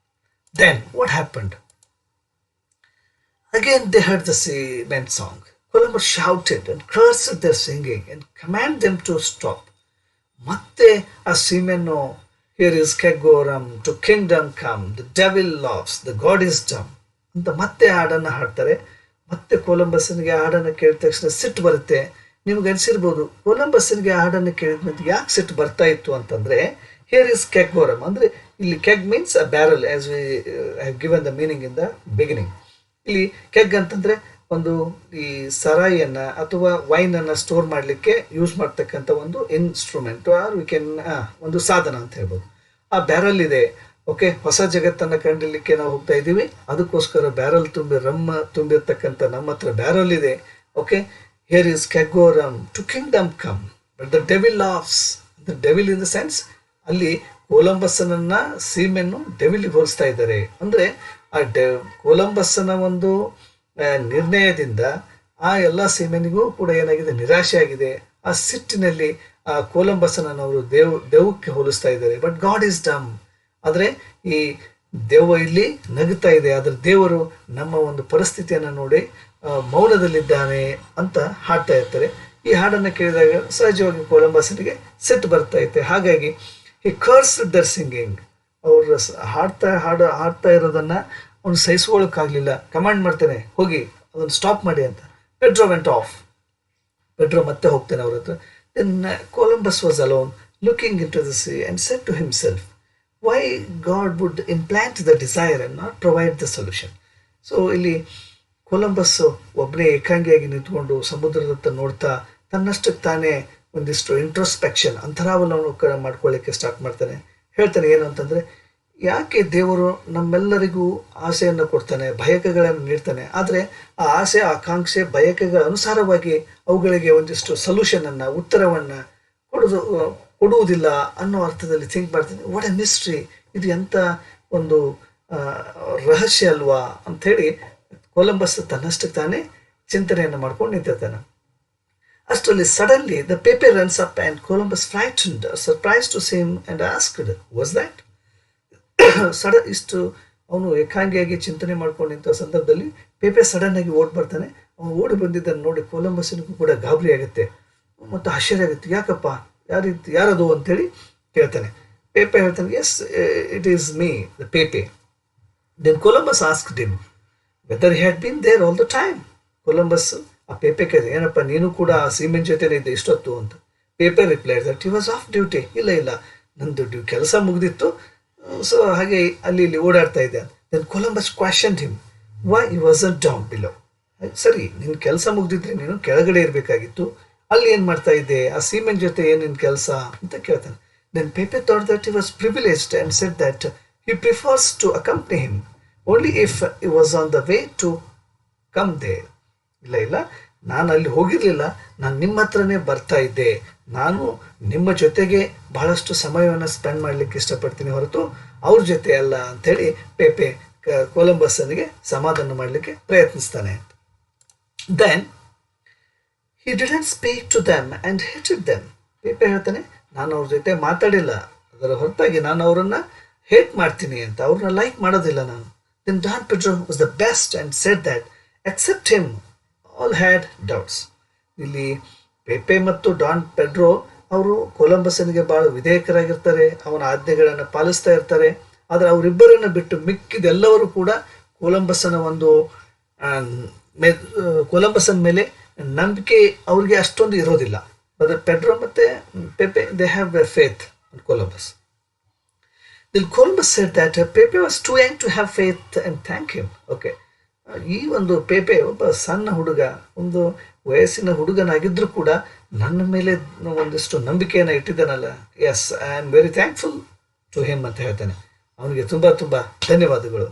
Then what happened? Again they heard the seamen song. Columbus shouted and cursed their singing and commanded them to stop. ಮತ್ತೆ ಆ ಸೀಮೆನ್ನು, here is Kegoram, to kingdom come, the devil laughs, the god is dumb ಅಂತ ಮತ್ತೆ ಹಾಡನ್ನು ಹಾಡ್ತಾರೆ. ಮತ್ತೆ ಕೊಲಂಬಸ್ಸನಿಗೆ ಹಾಡನ್ನು ಕೇಳಿದ ತಕ್ಷಣ ಸಿಟ್ಟು ಬರುತ್ತೆ. ನಿಮ್ಗೆ ಅನಿಸಿರ್ಬೋದು, ಕೊಲಂಬಸ್ಸನಿಗೆ ಹಾಡನ್ನು ಕೇಳಿದ ಮೇಲೆ ಯಾಕೆ ಸಿಟ್ಟು ಬರ್ತಾ ಇತ್ತು ಅಂತಂದರೆ, ಹಿಯರ್ ಇಸ್ ಕೆಗೋರಮ್ ಅಂದರೆ ಇಲ್ಲಿ keg means a barrel, as we have given the meaning in the beginning. ಇಲ್ಲಿ ಕೆಗ್ ಅಂತಂದರೆ ಒಂದು ಈ ಸರಾಯಿಯನ್ನು ಅಥವಾ ವೈನನ್ನು ಸ್ಟೋರ್ ಮಾಡಲಿಕ್ಕೆ ಯೂಸ್ ಮಾಡ್ತಕ್ಕಂಥ ಒಂದು ಇನ್ಸ್ಟ್ರೂಮೆಂಟ್, ಆರ್ ವಿ ಕ್ಯಾನ್ ಒಂದು ಸಾಧನ ಅಂತ ಹೇಳ್ಬೋದು. ಆ ಬ್ಯಾರಲ್ ಇದೆ. ಓಕೆ, ಹೊಸ ಜಗತ್ತನ್ನು ಕಂಡಿಲಿಕ್ಕೆ ನಾವು ಹೋಗ್ತಾ ಇದ್ದೀವಿ, ಅದಕ್ಕೋಸ್ಕರ ಬ್ಯಾರಲ್ ತುಂಬಿರ್ತಕ್ಕಂಥ ನಮ್ಮ ಹತ್ರ ಬ್ಯಾರಲ್ ಇದೆ. Okay, here is keg o' rum to kingdom come but the devil laughs. The devil in the sense ಅಲ್ಲಿ ಕೊಲಂಬಸ್ಸನನ್ನ ಸೀಮೆನ್ನು ಡೆವಿಲ್ಗೆ ಹೋಲಿಸ್ತಾ ಇದ್ದಾರೆ. ಅಂದರೆ ಆ ಕೊಲಂಬಸ್ಸನ ಒಂದು ನಿರ್ಣಯದಿಂದ ಆ ಎಲ್ಲ ಸೀಮೆನಿಗೂ ಕೂಡ ಏನಾಗಿದೆ, ನಿರಾಶೆ ಆಗಿದೆ. ಆ ಸಿಟ್ಟಿನಲ್ಲಿ ಆ ಕೊಲಂಬಸ್ಸನನ್ನು ಅವರು ದೆವ್ವಕ್ಕೆ ಹೋಲಿಸ್ತಾ ಇದ್ದಾರೆ. ಬಟ್ ಗಾಡ್ ಈಸ್ ಡಮ್. ಆದರೆ ಈ ದೆವ್ವ ಇಲ್ಲಿ ನಗುತ್ತಾ ಇದೆ, ಆದರೆ ದೇವರು ನಮ್ಮ ಒಂದು ಪರಿಸ್ಥಿತಿಯನ್ನು ನೋಡಿ ಮೌನದಲ್ಲಿದ್ದಾನೆ ಅಂತ ಹಾಡ್ತಾ ಇರ್ತಾರೆ. ಈ ಹಾಡನ್ನು ಕೇಳಿದಾಗ ಸಹಜವಾಗಿ ಕೊಲಂಬಸ್ಸನಿಗೆ ಸಿಟ್ಟು ಬರ್ತಾ ಇತ್ತೆ. ಹಾಗಾಗಿ ಈ ಕರ್ಸ್ಡ್ ದರ್ ಸಿಂಗಿಂಗ್, ಅವರು ಹಾಡ್ತಾ ಇರೋದನ್ನು ಅವನು ಸಹಿಸ್ಕೊಳ್ಳೋಕ್ಕಾಗಲಿಲ್ಲ. ಕಮಾಂಡ್ ಮಾಡ್ತಾನೆ, ಹೋಗಿ ಅದನ್ನು ಸ್ಟಾಪ್ ಮಾಡಿ ಅಂತ. Pedro vent of. ಪೆಡ್ರೋ ಮತ್ತೆ ಹೋಗ್ತಾನೆ ಅವ್ರ ಹತ್ರ. Then Columbus was alone looking into the sea and said to himself, why God would implant the desire and not provide the solution. So ಇಲ್ಲಿ ಕೊಲಂಬಸ್ ಒಬ್ಬನೇ ಏಕಾಂಗಿಯಾಗಿ ನಿಂತ್ಕೊಂಡು ಸಮುದ್ರದತ್ತ ನೋಡ್ತಾ ತನ್ನಷ್ಟಕ್ಕೆ ತಾನೇ ಒಂದಿಷ್ಟು ಇಂಟ್ರೋಸ್ಪೆಕ್ಷನ್, ಅಂತರಾವಲೋಕನ ಮಾಡ್ಕೊಳ್ಳಿಕ್ಕೆ ಸ್ಟಾರ್ಟ್ ಮಾಡ್ತಾನೆ. ಹೇಳ್ತಾನೆ ಏನು ಅಂತಂದರೆ, ಯಾಕೆ ದೇವರು ನಮ್ಮೆಲ್ಲರಿಗೂ ಆಸೆಯನ್ನು ಕೊಡ್ತಾನೆ, ಬಯಕೆಗಳನ್ನು ನೀಡ್ತಾನೆ, ಆದರೆ ಆ ಆಸೆ, ಆಕಾಂಕ್ಷೆ, ಬಯಕೆಗಳ ಅನುಸಾರವಾಗಿ ಅವುಗಳಿಗೆ ಒಂದಿಷ್ಟು ಸೊಲ್ಯೂಷನನ್ನು, ಉತ್ತರವನ್ನು ಕೊಡುವುದಿಲ್ಲ ಅನ್ನೋ ಅರ್ಥದಲ್ಲಿ ಥಿಂಕ್ ಮಾಡ್ತೀನಿ. ವಾಟ್ ಎ ಮಿಸ್ಟ್ರಿ, ಇದು ಎಂಥ ಒಂದು ರಹಸ್ಯ ಅಲ್ವಾ ಅಂಥೇಳಿ ಕೊಲಂಬಸ್ ತನ್ನಷ್ಟಕ್ಕೆ ತಾನೇ ಚಿಂತನೆಯನ್ನು ಮಾಡ್ಕೊಂಡು ನಿಂತಿರ್ತಾನೆ. ಅಷ್ಟರಲ್ಲಿ suddenly the paper runs up and Columbus frightened, surprise to see him and asked, was that? ಇಷ್ಟು ಅವನು ಏಕಾಂಗಿಯಾಗಿ ಚಿಂತನೆ ಮಾಡ್ಕೊಂಡು ನಿಂತ ಸಂದರ್ಭದಲ್ಲಿ ಪೇಪೆ ಸಡನ್ ಆಗಿ ಓಡಿ ಬರ್ತಾನೆ. ಅವನು ಓಡಿ ಬಂದಿದ್ದನ್ನು ನೋಡಿ ಕೊಲಂಬಸ್ಸಿನಿಗೂ ಕೂಡ ಗಾಬರಿ ಆಗುತ್ತೆ ಮತ್ತು ಆಶ್ಚರ್ಯ ಆಗುತ್ತೆ. ಯಾಕಪ್ಪ, ಯಾರದು ಅಂತೇಳಿ ಕೇಳ್ತಾನೆ. ಪೇಪೆ ಹೇಳ್ತಾನೆ, yes it is me, the Pepe. Then Columbus asked him whether he had been there all the time. Columbus ಆ ಪೇಪೆ ಕೇಳಿದೆ, ಏನಪ್ಪ ನೀನು ಕೂಡ ಆ ಸೀಮೆನ್ ಜೊತೆನೇ ಇದ್ದೆ ಇಷ್ಟೊತ್ತು ಅಂತ. Paper replied that he was of duty. ಇಲ್ಲ, ನಂದು ಕೆಲಸ ಮುಗಿದಿತ್ತು, ಸೊ ಹಾಗೆ ಅಲ್ಲಿ ಇಲ್ಲಿ ಓಡಾಡ್ತಾ ಇದ್ದೆ. Then Columbus questioned him why he wasn't down below. ಸರಿ, ನಿನ್ನ ಕೆಲಸ ಮುಗ್ದಿದ್ರೆ ನೀನು ಕೆಳಗಡೆ ಇರಬೇಕಾಗಿತ್ತು, ಅಲ್ಲಿ ಏನು ಮಾಡ್ತಾ ಇದ್ದೆ, ಆ ಸೀಮೆನ್ ಜೊತೆ ಏನು ನಿನ್ನ ಕೆಲಸ ಅಂತ ಕೇಳ್ತಾನೆ. Then Pepe thought that he was privileged and said that he prefers to accompany him only if he was on the way to come there. ಇಲ್ಲ, ನಾನು ಅಲ್ಲಿ ಹೋಗಿರಲಿಲ್ಲ, ನಾನು ನಿಮ್ಮ ಹತ್ರನೇ ಬರ್ತಾ ಇದ್ದೆ, ನಾನು ನಿಮ್ಮ ಜೊತೆಗೆ ಬಹಳಷ್ಟು ಸಮಯವನ್ನು ಸ್ಪೆಂಡ್ ಮಾಡಲಿಕ್ಕೆ ಇಷ್ಟಪಡ್ತೀನಿ ಹೊರತು ಅವ್ರ ಜೊತೆ ಅಲ್ಲ ಅಂಥೇಳಿ ಪೇಪೆ ಕೊಲಂಬಸ್ಸನಿಗೆ ಸಮಾಧಾನ ಮಾಡಲಿಕ್ಕೆ ಪ್ರಯತ್ನಿಸ್ತಾನೆ. Then he didn't speak to them and hated them. Pepe ಹೇಳ್ತಾನೆ, ನಾನು ಅವ್ರ ಜೊತೆ ಮಾತಾಡಿಲ್ಲ, ಅದರ ಹೊರತಾಗಿ ನಾನು ಅವರನ್ನು ಹೇಟ್ ಮಾಡ್ತೀನಿ ಅಂತ, ಅವ್ರನ್ನ ಲೈಕ್ ಮಾಡೋದಿಲ್ಲ ನಾನು. Then Don Pedro was the best and said that except him all had doubts. ಇಲ್ಲಿ ಪೇಪೆ ಮತ್ತು ಡಾನ್ ಪೆಡ್ರೋ ಅವರು ಕೊಲಂಬಸ್ಸನಿಗೆ ಭಾಳ ವಿಧೇಯಕರಾಗಿರ್ತಾರೆ, ಅವನ ಆಜ್ಞೆಗಳನ್ನು ಪಾಲಿಸ್ತಾ ಇರ್ತಾರೆ. ಆದರೆ ಅವರಿಬ್ಬರನ್ನು ಬಿಟ್ಟು ಮಿಕ್ಕಿದೆಲ್ಲವರು ಕೂಡ ಕೊಲಂಬಸ್ಸನ ಕೊಲಂಬಸ್ಸನ ಮೇಲೆ ನಂಬಿಕೆ ಅವ್ರಿಗೆ ಅಷ್ಟೊಂದು ಇರೋದಿಲ್ಲ. ಆದರೆ ಪೆಡ್ರೋ ಮತ್ತು ಪೇಪೆ they have A faith on Columbus. Then Columbus said that Pepe was too young to have faith and thank him. Okay. ಈ ಒಂದು ಪೇಪೆ ಒಬ್ಬ ಸಣ್ಣ ಹುಡುಗ, ಒಂದು ವಯಸ್ಸಿನ ಹುಡುಗನಾಗಿದ್ದರೂ ಕೂಡ ನನ್ನ ಮೇಲೆ ಒಂದಿಷ್ಟು ನಂಬಿಕೆಯನ್ನು ಇಟ್ಟಿದ್ದಾನಲ್ಲ, yes I am very thankful to him ಅಂತ ಹೇಳ್ತಾನೆ. ಅವನಿಗೆ ತುಂಬ ತುಂಬ ಧನ್ಯವಾದಗಳು.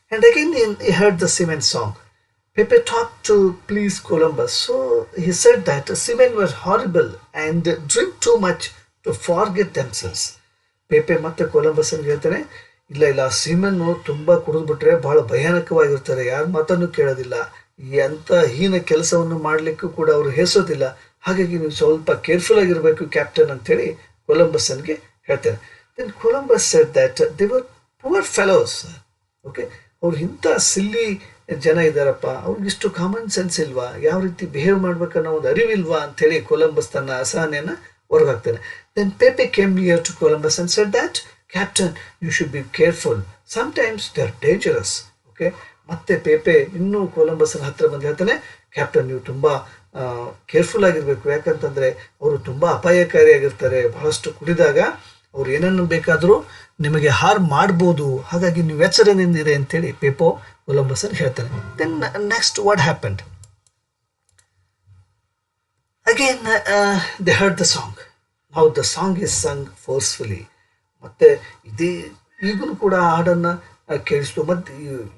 And again he heard the seamen song. Pepe talked to please Columbus, so he said that seamen were horrible and drink too much to forget themselves. ಪೇಪೆ ಮತ್ತೆ ಕೊಲಂಬಸ್ಸನ್ಗೆ ಹೇಳ್ತಾನೆ, ಇಲ್ಲ ಸೀಮೆನ್ನು ತುಂಬ ಕುಡಿದ್ಬಿಟ್ರೆ ಭಾಳ ಭಯಾನಕವಾಗಿರ್ತಾರೆ, ಯಾರ ಮಾತನ್ನು ಕೇಳೋದಿಲ್ಲ, ಎಂಥ ಹೀನ ಕೆಲಸವನ್ನು ಮಾಡಲಿಕ್ಕೂ ಕೂಡ ಅವರು ಹೇಸೋದಿಲ್ಲ, ಹಾಗಾಗಿ ನೀವು ಸ್ವಲ್ಪ ಕೇರ್ಫುಲ್ ಆಗಿರಬೇಕು ಕ್ಯಾಪ್ಟನ್ ಅಂತೇಳಿ ಕೊಲಂಬಸ್ಸನ್ಗೆ ಹೇಳ್ತಾನೆ. Then Columbus said that they were poor fellows. Okay, ಅವ್ರು ಇಂಥ ಸಿಲ್ಲಿ ಜನ ಇದ್ದಾರಪ್ಪ, ಅವ್ರಿಗಿಷ್ಟು ಕಾಮನ್ ಸೆನ್ಸ್ ಇಲ್ವಾ, ಯಾವ ರೀತಿ ಬಿಹೇವ್ ಮಾಡ್ಬೇಕನ್ನೋ ಒಂದು ಅರಿವಿಲ್ವಾ ಅಂಥೇಳಿ ಕೊಲಂಬಸ್ ತನ್ನ ಅಸಹನೆಯನ್ನು ಹೊರಗಾಗ್ತಾನೆ. Then Pepe came near to Columbus and said that, Captain, you should be careful. Sometimes they are dangerous. Okay? ಮತ್ತೆ ಪೇಪೆ ಇನ್ನೂ ಕೊಲಂಬಸ್ಸನ ಹತ್ರ ಬಂದು ಹೇಳ್ತಾನೆ, ಕ್ಯಾಪ್ಟನ್ ನೀವು ತುಂಬ ಕೇರ್ಫುಲ್ ಆಗಿರಬೇಕು, ಯಾಕಂತಂದರೆ ಅವರು ತುಂಬ ಅಪಾಯಕಾರಿಯಾಗಿರ್ತಾರೆ, ಬಹಳಷ್ಟು ಕುಡಿದಾಗ ಅವ್ರು ಏನನ್ನು ಬೇಕಾದರೂ ನಿಮಗೆ ಹಾರ್ ಮಾಡ್ಬೋದು, ಹಾಗಾಗಿ ನೀವು ಎಚ್ಚರದಿಂದಿರಿ ಅಂತೇಳಿ ಪೇಪೋ ಕೊಲಂಬಸ್ಸನ್ ಹೇಳ್ತಾನೆ. Then next what happened? Again they heard the song. Now the song is sung forcefully. ಮತ್ತು ಈಗಲೂ ಕೂಡ ಹಾಡನ್ನು ಕೇಳಿಸ್ತು. ಮತ್ತು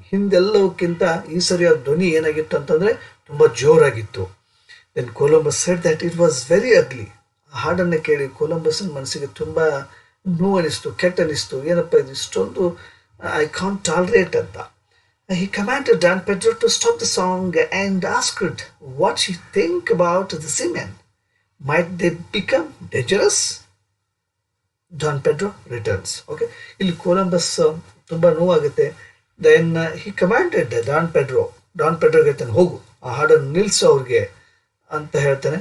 ಹಿಂದೆಲ್ಲವಕ್ಕಿಂತ ಈ ಸರಿಯಾದ ಧ್ವನಿ ಏನಾಗಿತ್ತು ಅಂತಂದರೆ ತುಂಬ ಜೋರಾಗಿತ್ತು. Then Columbus said that it was very ugly. ಆ ಹಾಡನ್ನು ಕೇಳಿ ಕೊಲಂಬಸ್ಸನ ಮನಸ್ಸಿಗೆ ತುಂಬ ನೋವು ಅನಿಸ್ತು, ಕೆಟ್ಟ ಅನಿಸ್ತು, ಏನಪ್ಪ ಇದು ಇಷ್ಟೊಂದು ಐ ಕಾಂಟ್ ಟಾಲರೇಟ್ ಅಂತ. He commanded Don Pedro to stop the song and asked what she think about the seamen. Might they become dangerous? Don Pedro returns. Okay, ಇಲ್ಲಿ ಕೊಲಂಬಸ್ ತುಂಬ ನೋವಾಗುತ್ತೆ. Then he commanded Don Pedro ಹೇಳ್ತಾನೆ, ಹೋಗು ಆ ಹಾಡನ್ನು ನಿಲ್ಲಿಸು ಅವ್ರಿಗೆ ಅಂತ ಹೇಳ್ತಾನೆ.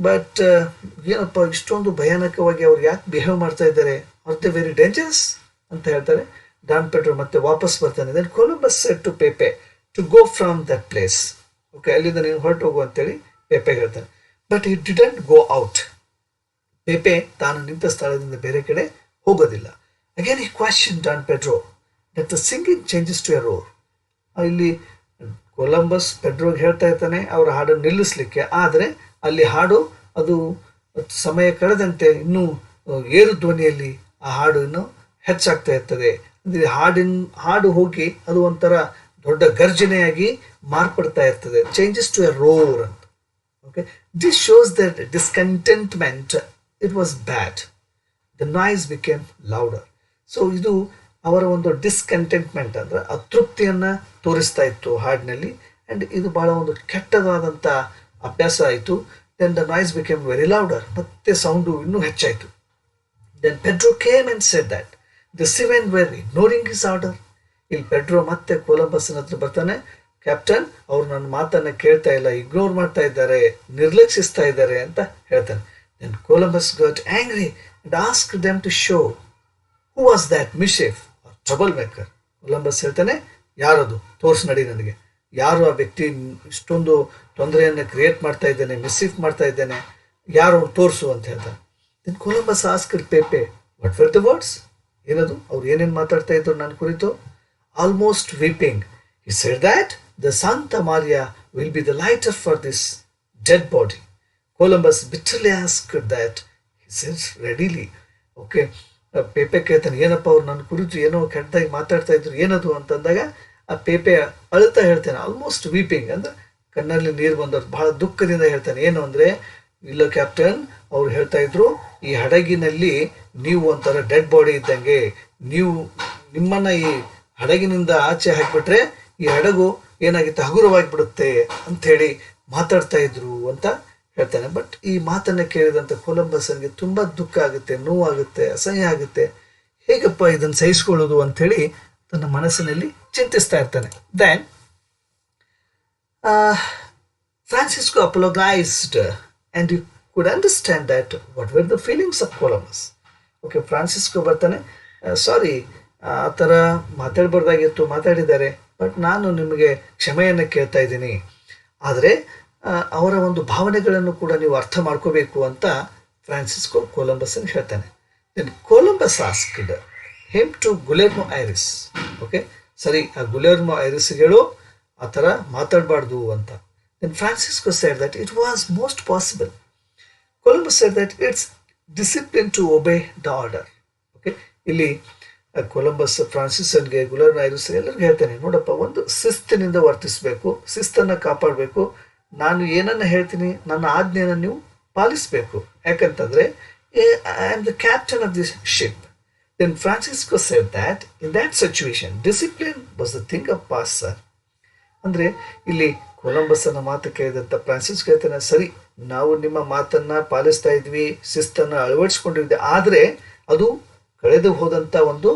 ಬಟ್ ಏನಪ್ಪ ಇಷ್ಟೊಂದು ಭಯಾನಕವಾಗಿ ಅವ್ರು ಯಾಕೆ ಬಿಹೇವ್ ಮಾಡ್ತಾ ಇದ್ದಾರೆ, ಆರ್ ದೇ ವೆರಿ ಡೇಂಜರಸ್ ಅಂತ ಹೇಳ್ತಾರೆ. ಡಾನ್ ಪೆಡ್ರೋ ಮತ್ತೆ ವಾಪಸ್ ಬರ್ತಾನೆ. Then Columbus said to Pepe to go from that place. Okay, ಅಲ್ಲಿಂದ ನೀನು ಹೊರಟು ಹೋಗು ಅಂತೇಳಿ ಪೇಪೆಗೆ ಹೇಳ್ತಾನೆ. But he didn't go out. Pepe ತಾನು ನಿಂತ ಸ್ಥಳದಿಂದ ಬೇರೆ ಕಡೆ ಹೋಗೋದಿಲ್ಲ. Again he question Don Pedro that the singing changes to a roar. ಇಲ್ಲಿ ಕೊಲಂಬಸ್ ಪೆಡ್ರೋಗೆ ಹೇಳ್ತಾ ಇರ್ತಾನೆ ಅವರ ಹಾಡನ್ನು ನಿಲ್ಲಿಸಲಿಕ್ಕೆ, ಆದರೆ ಅಲ್ಲಿ ಹಾಡು ಅದು ಸಮಯ ಕಳೆದಂತೆ ಇನ್ನೂ ಏರು ಧ್ವನಿಯಲ್ಲಿ ಆ ಹಾಡು ಇನ್ನೂ ಹೆಚ್ಚಾಗ್ತಾ ಇರ್ತದೆ. ಅಂದರೆ ಹಾಡು ಹೋಗಿ ಅದು ಒಂಥರ ದೊಡ್ಡ ಗರ್ಜನೆಯಾಗಿ ಮಾರ್ಪಡ್ತಾ ಇರ್ತದೆ. ಚೇಂಜಸ್ ಟು ಎ ರೋರ್ ಅಂತ. Okay, this shows that discontentment, it was bad. The noise became louder. So ಇದು ಅವರ ಒಂದು ಡಿಸ್ಕಂಟೆಂಟ್ಮೆಂಟ್ ಅಂದರೆ ಅತೃಪ್ತಿಯನ್ನು ತೋರಿಸ್ತಾ ಇತ್ತು ಹಾಡಿನಲ್ಲಿ, ಆ್ಯಂಡ್ ಇದು ಭಾಳ ಒಂದು ಕೆಟ್ಟದಾದಂಥ ಅಭ್ಯಾಸ ಆಯಿತು. Then the noise became very louder. ಮತ್ತೆ ಸೌಂಡು ಇನ್ನೂ ಹೆಚ್ಚಾಯಿತು. Then Pedro came and said that the seamen were ignoring his order. ಇಲ್ಲಿ ಪೆಡ್ರೋ ಮತ್ತೆ ಕೊಲಂಬಸ್ಸನ ಹತ್ರ ಬರ್ತಾನೆ, ಕ್ಯಾಪ್ಟನ್ ಅವರು ನನ್ನ ಮಾತನ್ನು ಕೇಳ್ತಾ ಇಲ್ಲ, ಇಗ್ನೋರ್ ಮಾಡ್ತಾ ಇದ್ದಾರೆ, ನಿರ್ಲಕ್ಷಿಸ್ತಾ ಇದ್ದಾರೆ ಅಂತ ಹೇಳ್ತಾನೆ. Then Columbus got angry and asked them to show who was that mischief or trouble maker. Columbus ಹೇಳ್ತಾನೆ, ಯಾರದು ತೋರಿಸಿ ನಡಿ ನನಗೆ, ಯಾರು ಆ ವ್ಯಕ್ತಿ ಇಷ್ಟೊಂದು ತೊಂದರೆಯನ್ನು ಕ್ರಿಯೇಟ್ ಮಾಡ್ತಾ ಇದ್ದಾನೆ, ಮಿಸ್ಚೀಫ್ ಮಾಡ್ತಾ ಇದ್ದಾನೆ, ಯಾರು ತೋರಿಸು ಅಂತ ಹೇಳ್ತಾನೆ. Then Columbus asked Pepe what were the words? ಏನದು ಅವ್ರು ಏನೇನು ಮಾತಾಡ್ತಾ ಇದ್ರು ನನ್ನ ಕುರಿತು? Almost weeping he said that the Santa Maria will be the lighter for this dead body. Columbus bitterly asked that. He says readily. Okay, ಪೇಪೆ ಕೇಳ್ತಾನೆ, ಏನಪ್ಪ ಅವ್ರು ನನ್ನ ಕುರಿತು ಏನೋ ಕೆಟ್ಟದಾಗಿ ಮಾತಾಡ್ತಾ ಇದ್ರು, ಏನದು ಅಂತಂದಾಗ ಆ ಪೇಪೆ ಅಳ್ತಾ ಹೇಳ್ತಾನೆ, ಆಲ್ಮೋಸ್ಟ್ ವೀಪಿಂಗ್ ಅಂದ್ರೆ ಕಣ್ಣಲ್ಲಿ ನೀರು ಬಂದವ್ರು, ಬಹಳ ದುಃಖದಿಂದ ಹೇಳ್ತಾನೆ. ಏನು ಅಂದರೆ, ಇಲ್ಲ ಕ್ಯಾಪ್ಟನ್, ಅವ್ರು ಹೇಳ್ತಾ ಇದ್ರು, ಈ ಹಡಗಿನಲ್ಲಿ ನೀವು ಒಂಥರ ಡೆಡ್ ಬಾಡಿ ಇದ್ದಂಗೆ, ನೀವು ನಿಮ್ಮನ್ನು ಈ ಹಡಗಿನಿಂದ ಆಚೆ ಹಾಕಿಬಿಟ್ರೆ ಈ ಹಡಗು ಏನಾಗುತ್ತೆ, ಹಗುರವಾಗಿ ಬಿಡುತ್ತೆ ಅಂಥೇಳಿ ಮಾತಾಡ್ತಾ ಇದ್ರು ಅಂತ ಹೇಳ್ತಾನೆ. ಬಟ್ ಈ ಮಾತನ್ನು ಕೇಳಿದಂಥ ಕೊಲಂಬಸ್ಗೆ ತುಂಬ ದುಃಖ ಆಗುತ್ತೆ, ನೋವಾಗುತ್ತೆ, ಅಸಹ್ಯ ಆಗುತ್ತೆ. ಹೇಗಪ್ಪ ಇದನ್ನು ಸಹಿಸ್ಕೊಳ್ಳೋದು ಅಂಥೇಳಿ ತನ್ನ ಮನಸ್ಸಿನಲ್ಲಿ ಚಿಂತಿಸ್ತಾ ಇರ್ತಾನೆ. Then Francisco apologized and you could understand that what were the feelings of Columbus. Okay, Francisco ಬರ್ತಾನೆ, ಸಾರಿ, ಆ ಥರ ಮಾತಾಡಬಾರ್ದಾಗಿತ್ತು, ಮಾತಾಡಿದ್ದಾರೆ, ಬಟ್ ನಾನು ನಿಮಗೆ ಕ್ಷಮೆಯನ್ನು ಕೇಳ್ತಾ ಇದ್ದೀನಿ, ಆದರೆ ಅವರ ಒಂದು ಭಾವನೆಗಳನ್ನು ಕೂಡ ನೀವು ಅರ್ಥ ಮಾಡ್ಕೋಬೇಕು ಅಂತ ಫ್ರಾನ್ಸಿಸ್ಕೋ ಕೊಲಂಬಸ್ಗೆ ಹೇಳ್ತಾನೆ. Then Columbus asked him to Guillermo Ires. ಓಕೆ, ಸರಿ, ಆ ಗುಲೆರ್ಮೋ ಐರಿಸ್ಗೆ ಹೇಳು ಆ ಥರ ಮಾತಾಡಬಾರ್ದು ಅಂತ. Then Francisco said that it was most possible. Columbus said that it's discipline to obey the order. Okay, ಇಲ್ಲಿ ಕೊಲಂಬಸ್ ಫ್ರಾನ್ಸಿಸ್ಗೆ, ಗುಲೆರ್ಮೋ ಐರಿಸ್ ಎಲ್ಲರಿಗೂ ಹೇಳ್ತಾನೆ, ನೋಡಪ್ಪ, ಒಂದು ಶಿಸ್ತಿನಿಂದ ವರ್ತಿಸಬೇಕು, ಶಿಸ್ತನ್ನು ಕಾಪಾಡಬೇಕು, ನಾನು ಏನನ್ನು ಹೇಳ್ತೀನಿ ನನ್ನ ಆಜ್ಞೆಯನ್ನು ನೀವು ಪಾಲಿಸಬೇಕು, ಯಾಕಂತಂದರೆ I am the captain of this ship. Then Francisco said that in that situation discipline was the thing of past, sir. ಅಂದರೆ ಇಲ್ಲಿ ಕೊಲಂಬಸ್ಸನ ಮಾತು ಕೇಳಿದಂಥ ಫ್ರಾನ್ಸಿಸ್ಕೋ ಹೇಳ್ತಾನೆ, ಸರಿ, ನಾವು ನಿಮ್ಮ ಮಾತನ್ನು ಪಾಲಿಸ್ತಾ ಇದ್ವಿ, ಶಿಸ್ತನ್ನು ಅಳವಡಿಸ್ಕೊಂಡಿದ್ದೆ, ಆದರೆ ಅದು ಕಳೆದು ಹೋದಂಥ ಒಂದು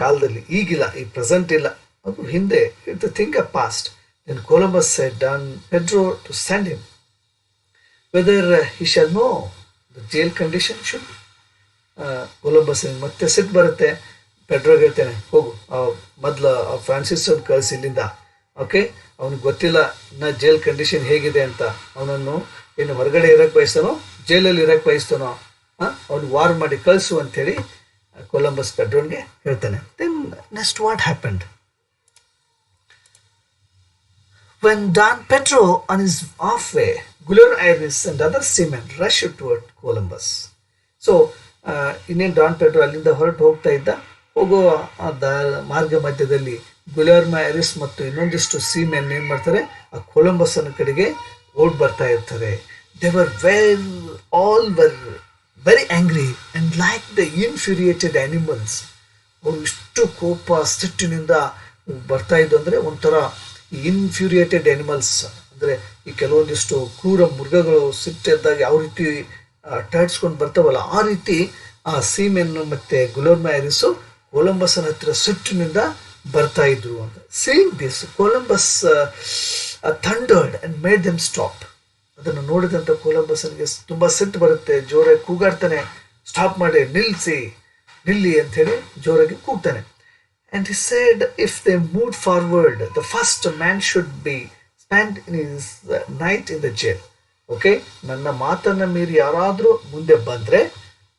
ಕಾಲದಲ್ಲಿ, ಈಗಿಲ್ಲ, ಈ ಪ್ರೆಸೆಂಟ್ ಇಲ್ಲ, ಅದು ಹಿಂದೆ, it the thing of past. Then Columbus said on Pedro to send him, whether he shall know the jail condition should. Columbus ಮತ್ತೆ ಸಿಟ್ಟು ಬರುತ್ತೆ, ಪೆಡ್ರೋಗೆ ಹೇಳ್ತೇನೆ, ಹೋಗು ಮೊದಲು ಫ್ರಾನ್ಸಿಸ್ಸನ್ನು ಕಳಿಸಿ ಇಲ್ಲಿಂದ. ಓಕೆ, ಅವನಿಗೆ ಗೊತ್ತಿಲ್ಲ ನಾ ಜೈಲ್ ಕಂಡೀಷನ್ ಹೇಗಿದೆ ಅಂತ, ಅವನನ್ನು ಏನು ಹೊರಗಡೆ ಇರೋಕ್ಕೆ ಬಯಸ್ತಾನೋ, ಜೈಲಲ್ಲಿ ಇರೋಕ್ಕೆ ಬಯಸ್ತಾನೋ, ಅವ್ನಿಗೆ ವಾರ್ ಮಾಡಿ ಕಳಿಸು ಅಂಥೇಳಿ ಕೊಲಂಬಸ್ ಪೆಡ್ರೋನ್ಗೆ ಹೇಳ್ತಾನೆ. Then next what happened? When Don Pedro on his off way, Guillermo Iris and other seamen rushed toward Columbus. So, ಇನ್ನೇನು ಡಾನ್ ಪೆಡ್ರೋ ಅಲ್ಲಿಂದ ಹೊರಟು ಹೋಗ್ತಾ ಇದ್ದ, ಹೋಗೋ ಮಾರ್ಗ ಮಧ್ಯದಲ್ಲಿ ಗುಲೆರ್ಮೋ ಐರಿಸ್ ಮತ್ತು ಇನ್ನೊಂದಿಷ್ಟು ಸೀಮೆನ್ ಏನು ಮಾಡ್ತಾರೆ, ಆ ಕೊಲಂಬಸ್ಸನ ಕಡೆಗೆ ಓಡ್ ಬರ್ತಾ ಇರ್ತಾರೆ. They were all were very angry and like the infuriated animals. ಅವರು ಇಷ್ಟು ಕೋಪ ಸಿಟ್ಟಿನಿಂದ ಬರ್ತಾ ಇದ್ದು ಅಂದರೆ ಒಂಥರ ಇನ್ಫ್ಯೂರಿಯೇಟೆಡ್ ಆ್ಯನಿಮಲ್ಸ್, ಅಂದರೆ ಈ ಕೆಲವೊಂದಿಷ್ಟು ಕ್ರೂರ ಮೃಗಗಳು ಸಿಟ್ಟೆದ್ದಾಗ ಯಾವ ರೀತಿ ಅಟ್ಟಾಡ್ಸ್ಕೊಂಡು ಬರ್ತಾವಲ್ಲ, ಆ ರೀತಿ ಆ ಸೀಮೆನ್ನು ಮತ್ತು ಗುಲೆರ್ಮೋ ಐರಿಸು ಕೊಲಂಬಸ್ಸನ ಹತ್ತಿರ ಸಿಟ್ಟಿನಿಂದ ಬರ್ತಾ ಇದ್ರು ಅಂತ. Seeing this Columbus thundered and made them stop. ಅದನ್ನು ನೋಡಿದಂಥ ಕೊಲಂಬಸ್ಸನಿಗೆ ತುಂಬ ಸಿಟ್ಟು ಬರುತ್ತೆ, ಜೋರಾಗಿ ಕೂಗಾಡ್ತಾನೆ, ಸ್ಟಾಪ್ ಮಾಡಿ, ನಿಲ್ಲಿ ಅಂಥೇಳಿ ಜೋರಾಗಿ ಕೂಗ್ತಾನೆ. And he said if they moved forward, the first man should be spent in his night in the jail. Okay, ನನ್ನ ಮಾತನ್ನು ಮೀರಿ ಯಾರಾದರೂ ಮುಂದೆ ಬಂದರೆ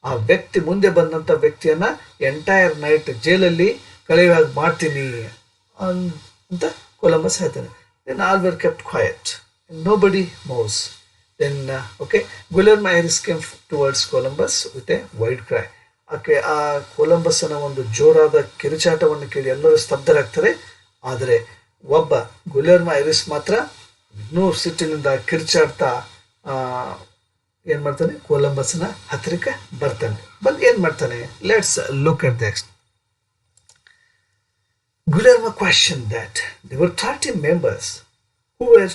ಆ ವ್ಯಕ್ತಿ, ಮುಂದೆ ಬಂದಂಥ ವ್ಯಕ್ತಿಯನ್ನು ಎಂಟೈರ್ ನೈಟ್ ಜೈಲಲ್ಲಿ ಕಳೆಯುವಾಗ ಮಾಡ್ತೀನಿ ಅಂತ ಕೊಲಂಬಸ್ ಹೇಳ್ತಾನೆ. Then all were kept quiet, nobody moves. Then okay, Guillermo Ires came towards Columbus with a wide cry. ಆ ಕೊಲಂಬಸ್ಸನ ಒಂದು ಜೋರಾದ ಕಿರುಚಾಟವನ್ನು ಕೇಳಿ ಎಲ್ಲರೂ ಸ್ತಬ್ಧರಾಗ್ತಾರೆ. ಆದರೆ ಒಬ್ಬ ಗುಲೆರ್ಮೋ ಐರಿಸ್ ಮಾತ್ರ ಇನ್ನೂ ಸಿಟ್ಟಿನಿಂದ ಕಿರುಚಾಡ್ತಾ ಏನು ಮಾಡ್ತಾನೆ, ಕೊಲಂಬಸ್ನ ಹತ್ತಿರಕ್ಕೆ ಬರ್ತಾನೆ. ಬಂದು ಏನು ಮಾಡ್ತಾನೆ, let's look at next. Guillermo questioned that there were 30 members who were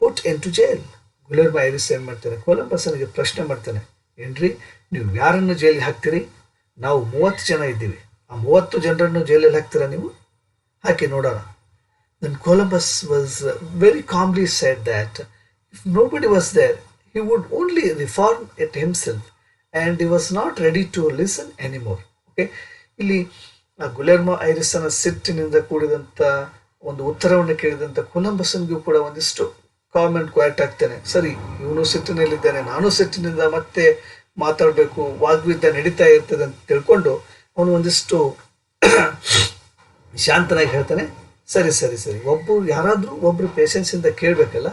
put into jail. ಗುಲೆರ್ಮೋ iris ಏನು ಮಾಡ್ತಾನೆ, ಕೊಲಂಬಸ್ಸನಿಗೆ ಪ್ರಶ್ನೆ ಮಾಡ್ತಾನೆ, ಏನ್ರಿ ನೀವು ಯಾರನ್ನು ಜೈಲಿಗೆ ಹಾಕ್ತೀರಿ? ನಾವು 30 ಜನ ಇದ್ದೀವಿ, ಆ 30 ಜನರನ್ನು ಜೈಲಲ್ಲಿ ಹಾಕ್ತೀರಾ ನೀವು? ಹಾಕಿ ನೋಡೋಣ. Then Columbus was very calmly said that if nobody was there, he would only reform it himself and he was not ready to listen anymore. Okay, ಇಲ್ಲಿ ಗುಲೆರ್ಮೋ ಐರಿಸ್ಸನ ಸಿಟ್ಟಿನಿಂದ ಕೂಡಿದಂಥ ಒಂದು ಉತ್ತರವನ್ನು ಕೇಳಿದಂಥ ಕೊಲಂಬಸ್ಸನಿಗೂ ಕೂಡ ಒಂದಿಷ್ಟು ಕಾಮೆಂಟ್ ಕ್ವೈಟ್ ಆಗ್ತಾನೆ. ಸರಿ, ಇವನು ಸಿಟ್ಟಿನಲ್ಲಿದ್ದಾನೆ, ನಾನು ಸಿಟ್ಟಿನಿಂದ ಮತ್ತೆ ಮಾತಾಡಬೇಕು, ವಾಗ್ವಿದ್ಯ ನಡೀತಾ ಇರ್ತದೆ ಅಂತ ತಿಳ್ಕೊಂಡು ಅವನು ಒಂದಿಷ್ಟು ಶಾಂತನಾಗಿ ಹೇಳ್ತಾನೆ, ಸರಿ ಸರಿ ಸರಿ, ಯಾರಾದರೂ ಒಬ್ಬರು ಪೇಷನ್ಸಿಂದ ಕೇಳಬೇಕಲ್ಲ.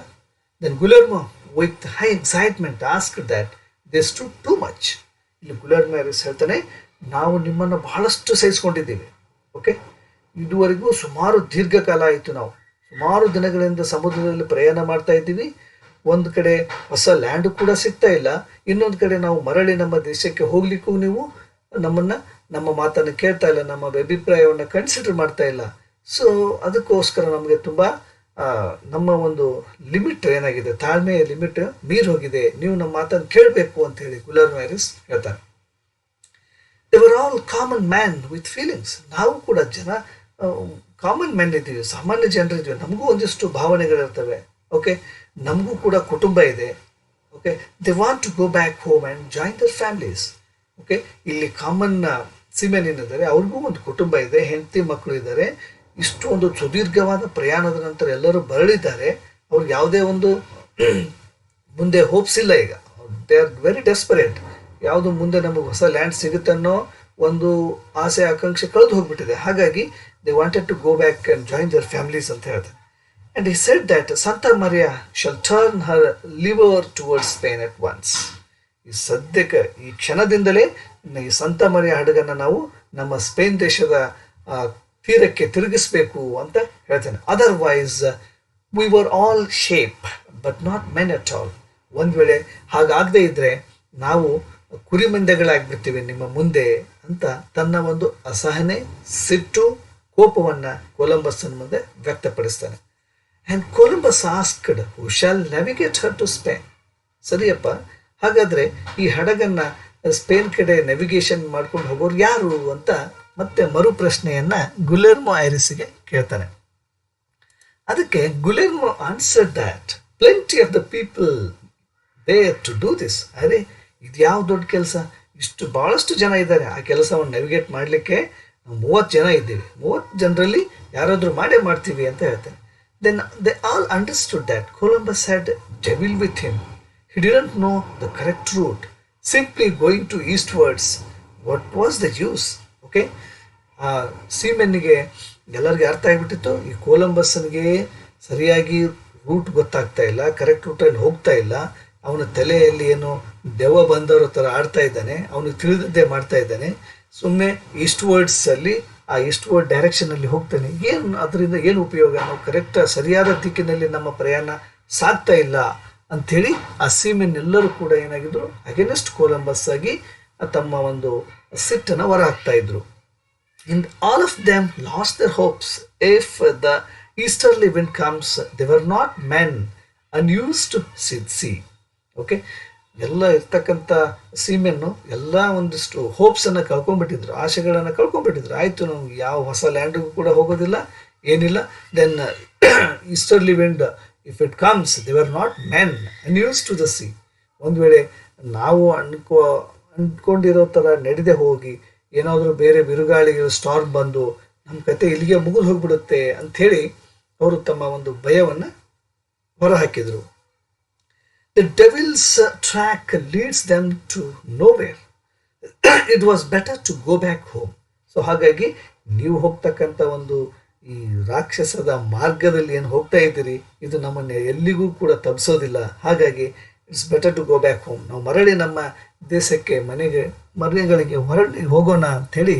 Then Guillermo with high excitement ask that this too much. ಇಲ್ಲಿ ಗುಲೆರ್ಮೋ ಹ್ಯಾರಿಸ್ ಹೇಳ್ತಾನೆ, ನಾವು ನಿಮ್ಮನ್ನು ಬಹಳಷ್ಟು ಸಹಿಸ್ಕೊಂಡಿದ್ದೀವಿ. ಓಕೆ, ಇದುವರೆಗೂ ಸುಮಾರು ದೀರ್ಘಕಾಲ ಆಯಿತು, ನಾವು ಸುಮಾರು ದಿನಗಳಿಂದ ಸಮುದ್ರದಲ್ಲಿ ಪ್ರಯಾಣ ಮಾಡ್ತಾ ಇದ್ದೀವಿ. ಒಂದು ಕಡೆ ಹೊಸ ಲ್ಯಾಂಡು ಕೂಡ ಸಿಗ್ತಾ ಇಲ್ಲ, ಇನ್ನೊಂದು ಕಡೆ ನಾವು ಮರಳಿ ನಮ್ಮ ದೇಶಕ್ಕೆ ಹೋಗ್ಲಿಕ್ಕೂ ನೀವು ನಮ್ಮ ಮಾತನ್ನು ಕೇಳ್ತಾ ಇಲ್ಲ, ನಮ್ಮ ಅಭಿಪ್ರಾಯವನ್ನು ಕನ್ಸಿಡರ್ ಮಾಡ್ತಾ ಇಲ್ಲ. ಸೊ ಅದಕ್ಕೋಸ್ಕರ ನಮಗೆ ತುಂಬ ನಮ್ಮ ಒಂದು ಲಿಮಿಟ್ ಏನಾಗಿದೆ, ತಾಳ್ಮೆಯ ಲಿಮಿಟ್ ಮೀರಿ ಹೋಗಿದೆ, ನೀವು ನಮ್ಮ ಮಾತನ್ನು ಕೇಳಬೇಕು ಅಂತ ಹೇಳಿ ಗುಲೆರ್ಮೋ ಹ್ಯಾರಿಸ್ ಹೇಳ್ತಾನೆ. They were all common man with feelings. ನಾವು ಕೂಡ ಕಾಮನ್ ಮ್ಯಾನ್ ಇದ್ದೀವಿ, ಸಾಮಾನ್ಯ ಜನರಿದ್ದೀವಿ, ನಮಗೂ ಒಂದಿಷ್ಟು ಭಾವನೆಗಳಿರ್ತವೆ. ಓಕೆ, ನಮಗೂ ಕೂಡ ಕುಟುಂಬ ಇದೆ. Okay, they want to go back home and join their families. Okay, ಇಲ್ಲಿ ಕಾಮನ್ ಸೀಮೆನ್ ಏನಿದ್ದಾರೆ, ಅವ್ರಿಗೂ ಒಂದು ಕುಟುಂಬ ಇದೆ, ಹೆಂಡತಿ ಮಕ್ಕಳು ಇದ್ದಾರೆ. ಇಷ್ಟು ಒಂದು ಸುದೀರ್ಘವಾದ ಪ್ರಯಾಣದ ನಂತರ ಎಲ್ಲರೂ ಬರಳಿದ್ದಾರೆ. ಅವ್ರಿಗೆ ಯಾವುದೇ ಒಂದು ಮುಂದೆ ಹೋಪ್ಸ್ ಇಲ್ಲ. ಈಗ ದೇ ಆರ್ ವೆರಿ ಡೆಸ್ಪರೇಟ್. ಯಾವುದು ಮುಂದೆ ನಮಗೆ ಹೊಸ ಲ್ಯಾಂಡ್ ಸಿಗುತ್ತನ್ನೋ ಒಂದು ಆಸೆ ಆಕಾಂಕ್ಷೆ ಕಳೆದು ಹೋಗ್ಬಿಟ್ಟಿದೆ. ಹಾಗಾಗಿ they wanted to go back and join their families ಅಂತ ಹೇಳ್ತಾರೆ. And he said that Santa Maria shall turn her lever towards Spain at once. ಈ ಸದ್ಯಕ್ಕೆ ಈ ಕ್ಷಣದಿಂದಲೇ ಈ ಸಂತ ಮರಿಯ ಹಡಗನ್ನು ನಾವು ನಮ್ಮ ಸ್ಪೇನ್ ದೇಶದ ತೀರಕ್ಕೆ ತಿರುಗಿಸ್ಬೇಕು ಅಂತ ಹೇಳ್ತಾನೆ. Otherwise we were all shape but not men at all. ಒಂದು ವೇಳೆ ಹಾಗಾಗದೇ ಇದ್ದರೆ ನಾವು ಕುರಿಮಂದೆಗಳಾಗ್ಬಿಡ್ತೀವಿ ನಿಮ್ಮ ಮುಂದೆ ಅಂತ ತನ್ನ ಒಂದು ಅಸಹನೆ, ಸಿಟ್ಟು, ಕೋಪವನ್ನು ಕೊಲಂಬಸ್ನ ಮುಂದೆ ವ್ಯಕ್ತಪಡಿಸ್ತಾನೆ. And Columbus asked who shall navigate her to Spain. ಸರಿಯಪ್ಪ, ಹಾಗಾದರೆ ಈ ಹಡಗನ್ನು ಸ್ಪೇನ್ ಕಡೆ ನೆವಿಗೇಷನ್ ಮಾಡ್ಕೊಂಡು ಹೋಗೋರು ಯಾರು ಅಂತ ಮತ್ತೆ ಮರು ಪ್ರಶ್ನೆಯನ್ನು ಗುಲೆರ್ಮೋ ಹ್ಯಾರಿಸ್ಗೆ ಕೇಳ್ತಾನೆ. ಅದಕ್ಕೆ Guillermo answer that plenty of the people there to do this. ಅರೆ, ಇದು ಯಾವ ದೊಡ್ಡ ಕೆಲಸ, ಭಾಳಷ್ಟು ಜನ ಇದ್ದಾರೆ ಆ ಕೆಲಸವನ್ನು ನೆವಿಗೇಟ್ ಮಾಡಲಿಕ್ಕೆ. ನಾವು 30 ಜನ ಇದ್ದೀವಿ, 30 ಜನರಲ್ಲಿ ಯಾರಾದರೂ ಮಾಡೇ ಮಾಡ್ತೀವಿ ಅಂತ ಹೇಳ್ತಾನೆ. Then they all understood that Columbus had devil with him. He didn't know the correct route. Simply going to eastwards, what was the use? Okay, ಸೀಮೆನ್ನಿಗೆ ಎಲ್ಲರಿಗೆ ಅರ್ಥ ಆಗಿಬಿಟ್ಟಿತ್ತು, ಈ ಕೊಲಂಬಸ್ನಿಗೆ ಸರಿಯಾಗಿ ರೂಟ್ ಗೊತ್ತಾಗ್ತಾ ಇಲ್ಲ, ಕರೆಕ್ಟ್ ರೂಟಲ್ಲಿ ಹೋಗ್ತಾ ಇಲ್ಲ. ಅವನ ತಲೆಯಲ್ಲಿ ಏನೋ ದೆವ್ವ ಬಂದವರ ಥರ ಆಡ್ತಾ ಇದ್ದಾನೆ, ಅವನಿಗೆ ತಿಳಿದದ್ದೇ ಮಾಡ್ತಾ ಇದ್ದಾನೆ. ಸುಮ್ಮನೆ ಈಸ್ಟ್ವರ್ಡ್ಸಲ್ಲಿ ಆ ಈಸ್ಟ್ವರ್ಡ್ ಡೈರೆಕ್ಷನಲ್ಲಿ ಹೋಗ್ತಾನೆ. ಅದರಿಂದ ಏನು ಉಪಯೋಗ? ನಾವು ಕರೆಕ್ಟ್ ಸರಿಯಾದ ದಿಕ್ಕಿನಲ್ಲಿ ನಮ್ಮ ಪ್ರಯಾಣ ಸಾಗ್ತಾ ಇಲ್ಲ ಅಂಥೇಳಿ ಆ ಸೀಮೆನ್ ಎಲ್ಲರೂ ಕೂಡ ಏನಾಗಿದ್ರು, ಅಗೇನೆಸ್ಟ್ ಕೊಲಂಬಸ್ ಆಗಿ ತಮ್ಮ ಒಂದು ಸಿಟ್ಟನ್ನು ಹೊರಹಾಕ್ತಾ ಇದ್ರು. In all of them lost their hopes. If the easterly wind comes they were not men unused sea. Okay, ಎಲ್ಲ ಇರ್ತಕ್ಕಂಥ ಸೀಮೆನ್ನು ಎಲ್ಲ ಒಂದಿಷ್ಟು ಹೋಪ್ಸನ್ನು ಕಳ್ಕೊಂಡ್ಬಿಟ್ಟಿದ್ರು, ಆಶೆಗಳನ್ನು ಕಳ್ಕೊಂಡ್ಬಿಟ್ಟಿದ್ರು. ಆಯಿತು, ನಾವು ಯಾವ ಹೊಸ ಲ್ಯಾಂಡಿಗೂ ಕೂಡ ಹೋಗೋದಿಲ್ಲ, ಏನಿಲ್ಲ. Then easterly wind if it comes they were not men unused to the sea. ಒಂದು ವೇಳೆ ನಾವು ಅಂದ್ಕೊಂಡಿರೋ ಥರ ನಡೆದೇ ಹೋಗಿ ಏನಾದರೂ ಬೇರೆ ಬಿರುಗಾಳಿಗಳು ಸ್ಟಾರ್ಮ್ ಬಂದು ನಮ್ಮ ಕತೆ ಇಲ್ಲಿಗೆ ಮುಗಿದು ಹೋಗ್ಬಿಡುತ್ತೆ ಅಂಥೇಳಿ ಅವರು ತಮ್ಮ ಒಂದು ಭಯವನ್ನು ಹೊರಹಾಕಿದರು. The devil's track leads them to nowhere. It was better to go back home. So ಹಾಗಾಗಿ ನೀವು ಹೋಗ್ತಕ್ಕಂಥ ಒಂದು ಈ ರಾಕ್ಷಸದ ಮಾರ್ಗದಲ್ಲಿ ಏನು ಹೋಗ್ತಾ ಇದ್ದೀರಿ, ಇದು ನಮ್ಮನ್ನು ಎಲ್ಲಿಗೂ ಕೂಡ ತಪ್ಪಿಸೋದಿಲ್ಲ. ಹಾಗಾಗಿ it's better to go back home. ನಾವು ಮರಳಿ ನಮ್ಮ ದೇಶಕ್ಕೆ ಮನೆಗಳಿಗೆ ಹೊರಳಿ ಹೋಗೋಣ ಅಂಥೇಳಿ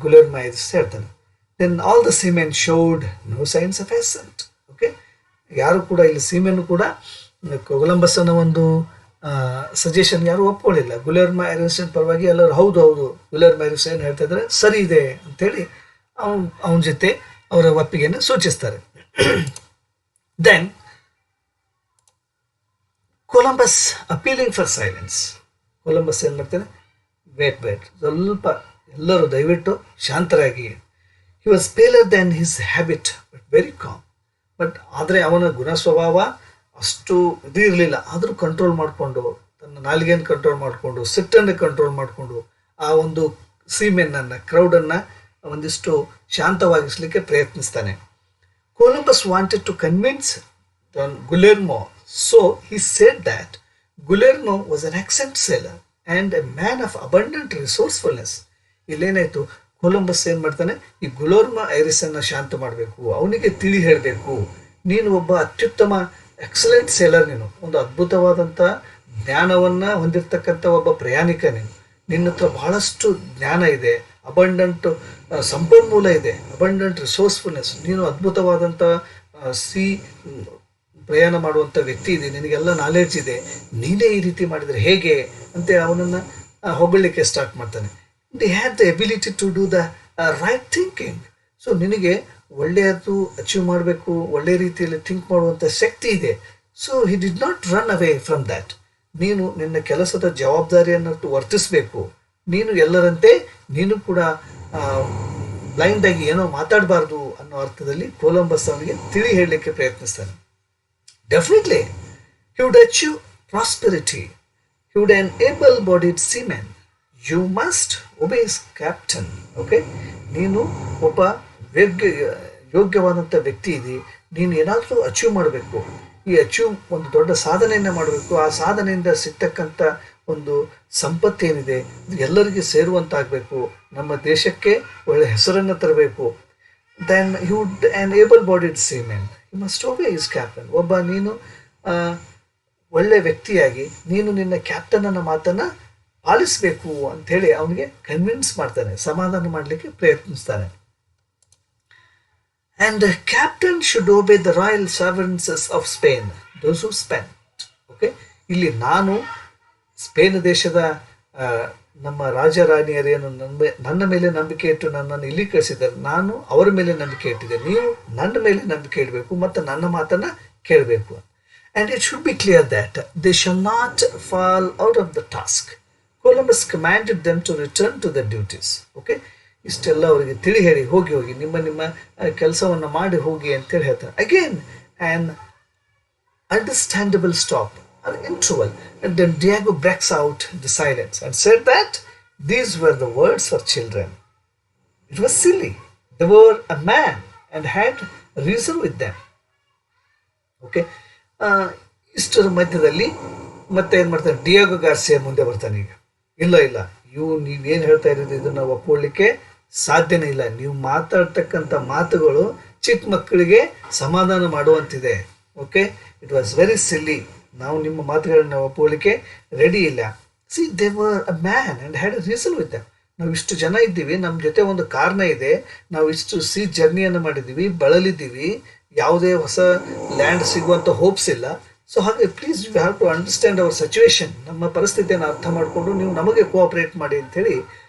ಗುಲೆರ್ಮೋ ಹ್ಯಾರಿಸ್ ಹೇಳ್ತಾನೆ. Then all the seamen showed no signs of assent. Okay, ಯಾರು ಕೂಡ ಇಲ್ಲಿ ಸೀಮೆನ್ ಕೂಡ ಕೊಲಂಬಸ್ನ ಒಂದು ಸಜೆಷನ್ ಯಾರು ಒಪ್ಕೊಳ್ಳಿಲ್ಲ. ಗುಲೆರ್ಮೋ ಹ್ಯಾರಿಸ್ ಪರವಾಗಿ ಎಲ್ಲರೂ ಹೌದು ಗುಲೆರ್ಮೋ ಹ್ಯಾರಿಸ್ ಏನು ಹೇಳ್ತಾ ಇದ್ದಾರೆ ಸರಿ ಇದೆ ಅಂಥೇಳಿ ಅವನ ಜೊತೆ ಅವರ ಒಪ್ಪಿಗೆಯನ್ನು ಸೂಚಿಸ್ತಾರೆ. Then Columbus appealing for silence. Columbus ಏನು ಮಾಡ್ತಾನೆ, ವೇಟ್ ಸ್ವಲ್ಪ ಎಲ್ಲರೂ ದಯವಿಟ್ಟು ಶಾಂತರಾಗಿ. He was paler than his habit but very calm. ಆದರೆ ಅವನ ಗುಣ ಸ್ವಭಾವ ಅಷ್ಟು ಇದು ಇರಲಿಲ್ಲ. ಆದರೂ ಕಂಟ್ರೋಲ್ ಮಾಡಿಕೊಂಡು, ತನ್ನ ನಾಲಿಗೆಯನ್ನು ಕಂಟ್ರೋಲ್ ಮಾಡಿಕೊಂಡು, ಸಿಟ್ಟನ್ನು ಕಂಟ್ರೋಲ್ ಮಾಡಿಕೊಂಡು ಆ ಒಂದು ಸೀಮೆನ್ನನ್ನು, ಕ್ರೌಡನ್ನು ಒಂದಿಷ್ಟು ಶಾಂತವಾಗಿಸಲಿಕ್ಕೆ ಪ್ರಯತ್ನಿಸ್ತಾನೆ. Columbus wanted to convince Guillermo, so he said that Guillermo was an excellent sailor and a man of abundant resourcefulness. ಇಲ್ಲೇನಾಯಿತು, ಕೊಲಂಬಸ್ ಏನು ಮಾಡ್ತಾನೆ, ಈ ಗುಲೋರ್ಮ ಐರಿಸನ್ನು ಶಾಂತ ಮಾಡಬೇಕು, ಅವನಿಗೆ ತಿಳಿ ಹೇಳಬೇಕು, ನೀನು ಒಬ್ಬ ಅತ್ಯುತ್ತಮ ಎಕ್ಸಲೆಂಟ್ ಸೇಲರ್, ನೀನು ಒಂದು ಅದ್ಭುತವಾದಂಥ ಜ್ಞಾನವನ್ನು ಹೊಂದಿರತಕ್ಕಂಥ ಒಬ್ಬ ಪ್ರಯಾಣಿಕ, ನಿನ್ನ ಹತ್ರ ಬಹಳಷ್ಟು ಜ್ಞಾನ ಇದೆ, ಅಬಂಡೆಂಟ್ ಸಂಪನ್ಮೂಲ ಇದೆ, ಅಬಂಡೆಂಟ್ ರಿಸೋರ್ಸ್ಫುಲ್ನೆಸ್, ನೀನು ಅದ್ಭುತವಾದಂಥ ಸಿ ಪ್ರಯಾಣ ಮಾಡುವಂಥ ವ್ಯಕ್ತಿ ಇದೆ, ನಿನಗೆಲ್ಲ ನಾಲೆಡ್ಜ್ ಇದೆ, ನೀನೇ ಈ ರೀತಿ ಮಾಡಿದರೆ ಹೇಗೆ ಅಂತ ಅವನನ್ನು ಹೊಗಳಲಿಕ್ಕೆ ಸ್ಟಾರ್ಟ್ ಮಾಡ್ತಾನೆ. They have the ability to do the right thinking. So ನಿನಗೆ ಒಳ್ಳೆಯದು ಅಚೀವ್ ಮಾಡಬೇಕು, ಒಳ್ಳೆಯ ರೀತಿಯಲ್ಲಿ ಥಿಂಕ್ ಮಾಡುವಂಥ ಶಕ್ತಿ ಇದೆ. So he did not run away from that. ನೀನು ನಿನ್ನ ಕೆಲಸದ ಜವಾಬ್ದಾರಿಯನ್ನು ವರ್ತಿಸಬೇಕು. ನೀನು ಎಲ್ಲರಂತೆ ನೀನು ಕೂಡ ಬ್ಲೈಂಡಾಗಿ ಏನೋ ಮಾತಾಡಬಾರ್ದು ಅನ್ನೋ ಅರ್ಥದಲ್ಲಿ ಕೊಲಂಬಸ್ ಅವನಿಗೆ ತಿಳಿ ಹೇಳಲಿಕ್ಕೆ ಪ್ರಯತ್ನಿಸ್ತಾನೆ. Definitely he would achieve prosperity. He would an able-bodied seaman. You must obey his captain. Okay, ನೀನು ಒಬ್ಬ ಯೋಗ್ಯವಾದಂಥ ವ್ಯಕ್ತಿ ಇದ್ದಿ, ನೀನು ಏನಾದರೂ ಅಚೀವ್ ಮಾಡಬೇಕು, ಈ ಅಚೀವ್ ಒಂದು ದೊಡ್ಡ ಸಾಧನೆಯನ್ನು ಮಾಡಬೇಕು, ಆ ಸಾಧನೆಯಿಂದ ಸಿಗ್ತಕ್ಕಂಥ ಒಂದು ಸಂಪತ್ತೇನಿದೆ ಎಲ್ಲರಿಗೆ ಸೇರುವಂತಾಗಬೇಕು, ನಮ್ಮ ದೇಶಕ್ಕೆ ಒಳ್ಳೆಯ ಹೆಸರನ್ನು ತರಬೇಕು. Then he would an able-bodied seaman. You must obey his captain. ಒಬ್ಬ ನೀನು ಒಳ್ಳೆ ವ್ಯಕ್ತಿಯಾಗಿ ನೀನು ನಿನ್ನ ಕ್ಯಾಪ್ಟನನ್ನ ಮಾತನ್ನು ಪಾಲಿಸಬೇಕು ಅಂಥೇಳಿ ಅವನಿಗೆ ಕನ್ವಿನ್ಸ್ ಮಾಡ್ತಾನೆ, ಸಮಾಧಾನ ಮಾಡಲಿಕ್ಕೆ ಪ್ರಯತ್ನಿಸ್ತಾನೆ. And captain should obey the royal sovereigns of Spain, those who spent. Okay, ಇಲ್ಲಿ ನಾನು ಸ್ಪೇನ್ ದೇಶದ ನಮ್ಮ ರಾಜರಾಣಿಯರೇನು ನನ್ನ ಮೇಲೆ ನಂಬಿಕೆ ಇಟ್ಟು ನನ್ನನ್ನು ಇಲ್ಲಿ ಕಳಿಸಿದ್ದಾರೆ, ನಾನು ಅವರ ಮೇಲೆ ನಂಬಿಕೆ ಇಟ್ಟಿದ್ದೆ, ನೀವು ನನ್ನ ಮೇಲೆ ನಂಬಿಕೆ ಇಡಬೇಕು ಮತ್ತು ನನ್ನ ಮಾತನ್ನು ಕೇಳಬೇಕು. And it should be clear that they shall not fall out of the task. Columbus commanded them to return to their duties. Okay, ಇಷ್ಟೆಲ್ಲ ಅವರಿಗೆ ತಿಳಿ ಹೇಳಿ ಹೋಗಿ ನಿಮ್ಮ ಕೆಲಸವನ್ನು ಮಾಡಿ ಹೋಗಿ ಅಂತೇಳಿ ಹೇಳ್ತಾರೆ. Again an understandable stop, an interval, and then Diego breaks out the silence and said that these were the words for children. It was silly. They were a man and had reason with them. Okay, ಇಷ್ಟರ ಮಧ್ಯದಲ್ಲಿ ಮತ್ತೆ ಏನು ಮಾಡ್ತಾನೆ, Diego Garcia ಮುಂದೆ ಬರ್ತಾನೆ. ಈಗ ಇಲ್ಲ ನೀವೇನು ಹೇಳ್ತಾ ಇರೋದು ಇದನ್ನು ಒಪ್ಕೊಳ್ಳಿಕ್ಕೆ ಸಾಧ್ಯನೇ ಇಲ್ಲ, ನೀವು ಮಾತಾಡ್ತಕ್ಕಂಥ ಮಾತುಗಳು ಚಿಕ್ಕ ಮಕ್ಕಳಿಗೆ ಸಮಾಧಾನ ಮಾಡುವಂತಿದೆ. ಓಕೆ, ಇಟ್ ವಾಸ್ ವೆರಿ ಸಿಲ್ಲಿ, ನಾವು ನಿಮ್ಮ ಮಾತುಗಳನ್ನ ಒಪ್ಕೊಳ್ಳಿಕ್ಕೆ ರೆಡಿ ಇಲ್ಲ. C they were a man and had a reason with them. ನಾವು ಇಷ್ಟು ಜನ ಇದ್ದೀವಿ, ನಮ್ಮ ಜೊತೆ ಒಂದು ಕಾರಣ ಇದೆ, ನಾವು ಇಷ್ಟು ಜರ್ನಿಯನ್ನು ಮಾಡಿದ್ದೀವಿ, ಬಳಲಿದ್ದೀವಿ, ಯಾವುದೇ ಹೊಸ ಲ್ಯಾಂಡ್ ಸಿಗುವಂಥ ಹೋಪ್ಸ್ ಇಲ್ಲ. ಸೊ ಹಾಗೆ please you have to understand our situation, ನಮ್ಮ ಪರಿಸ್ಥಿತಿಯನ್ನು ಅರ್ಥ ಮಾಡಿಕೊಂಡು ನೀವು ನಮಗೆ ಕೋಆಪರೇಟ್ ಮಾಡಿ ಅಂತೇಳಿ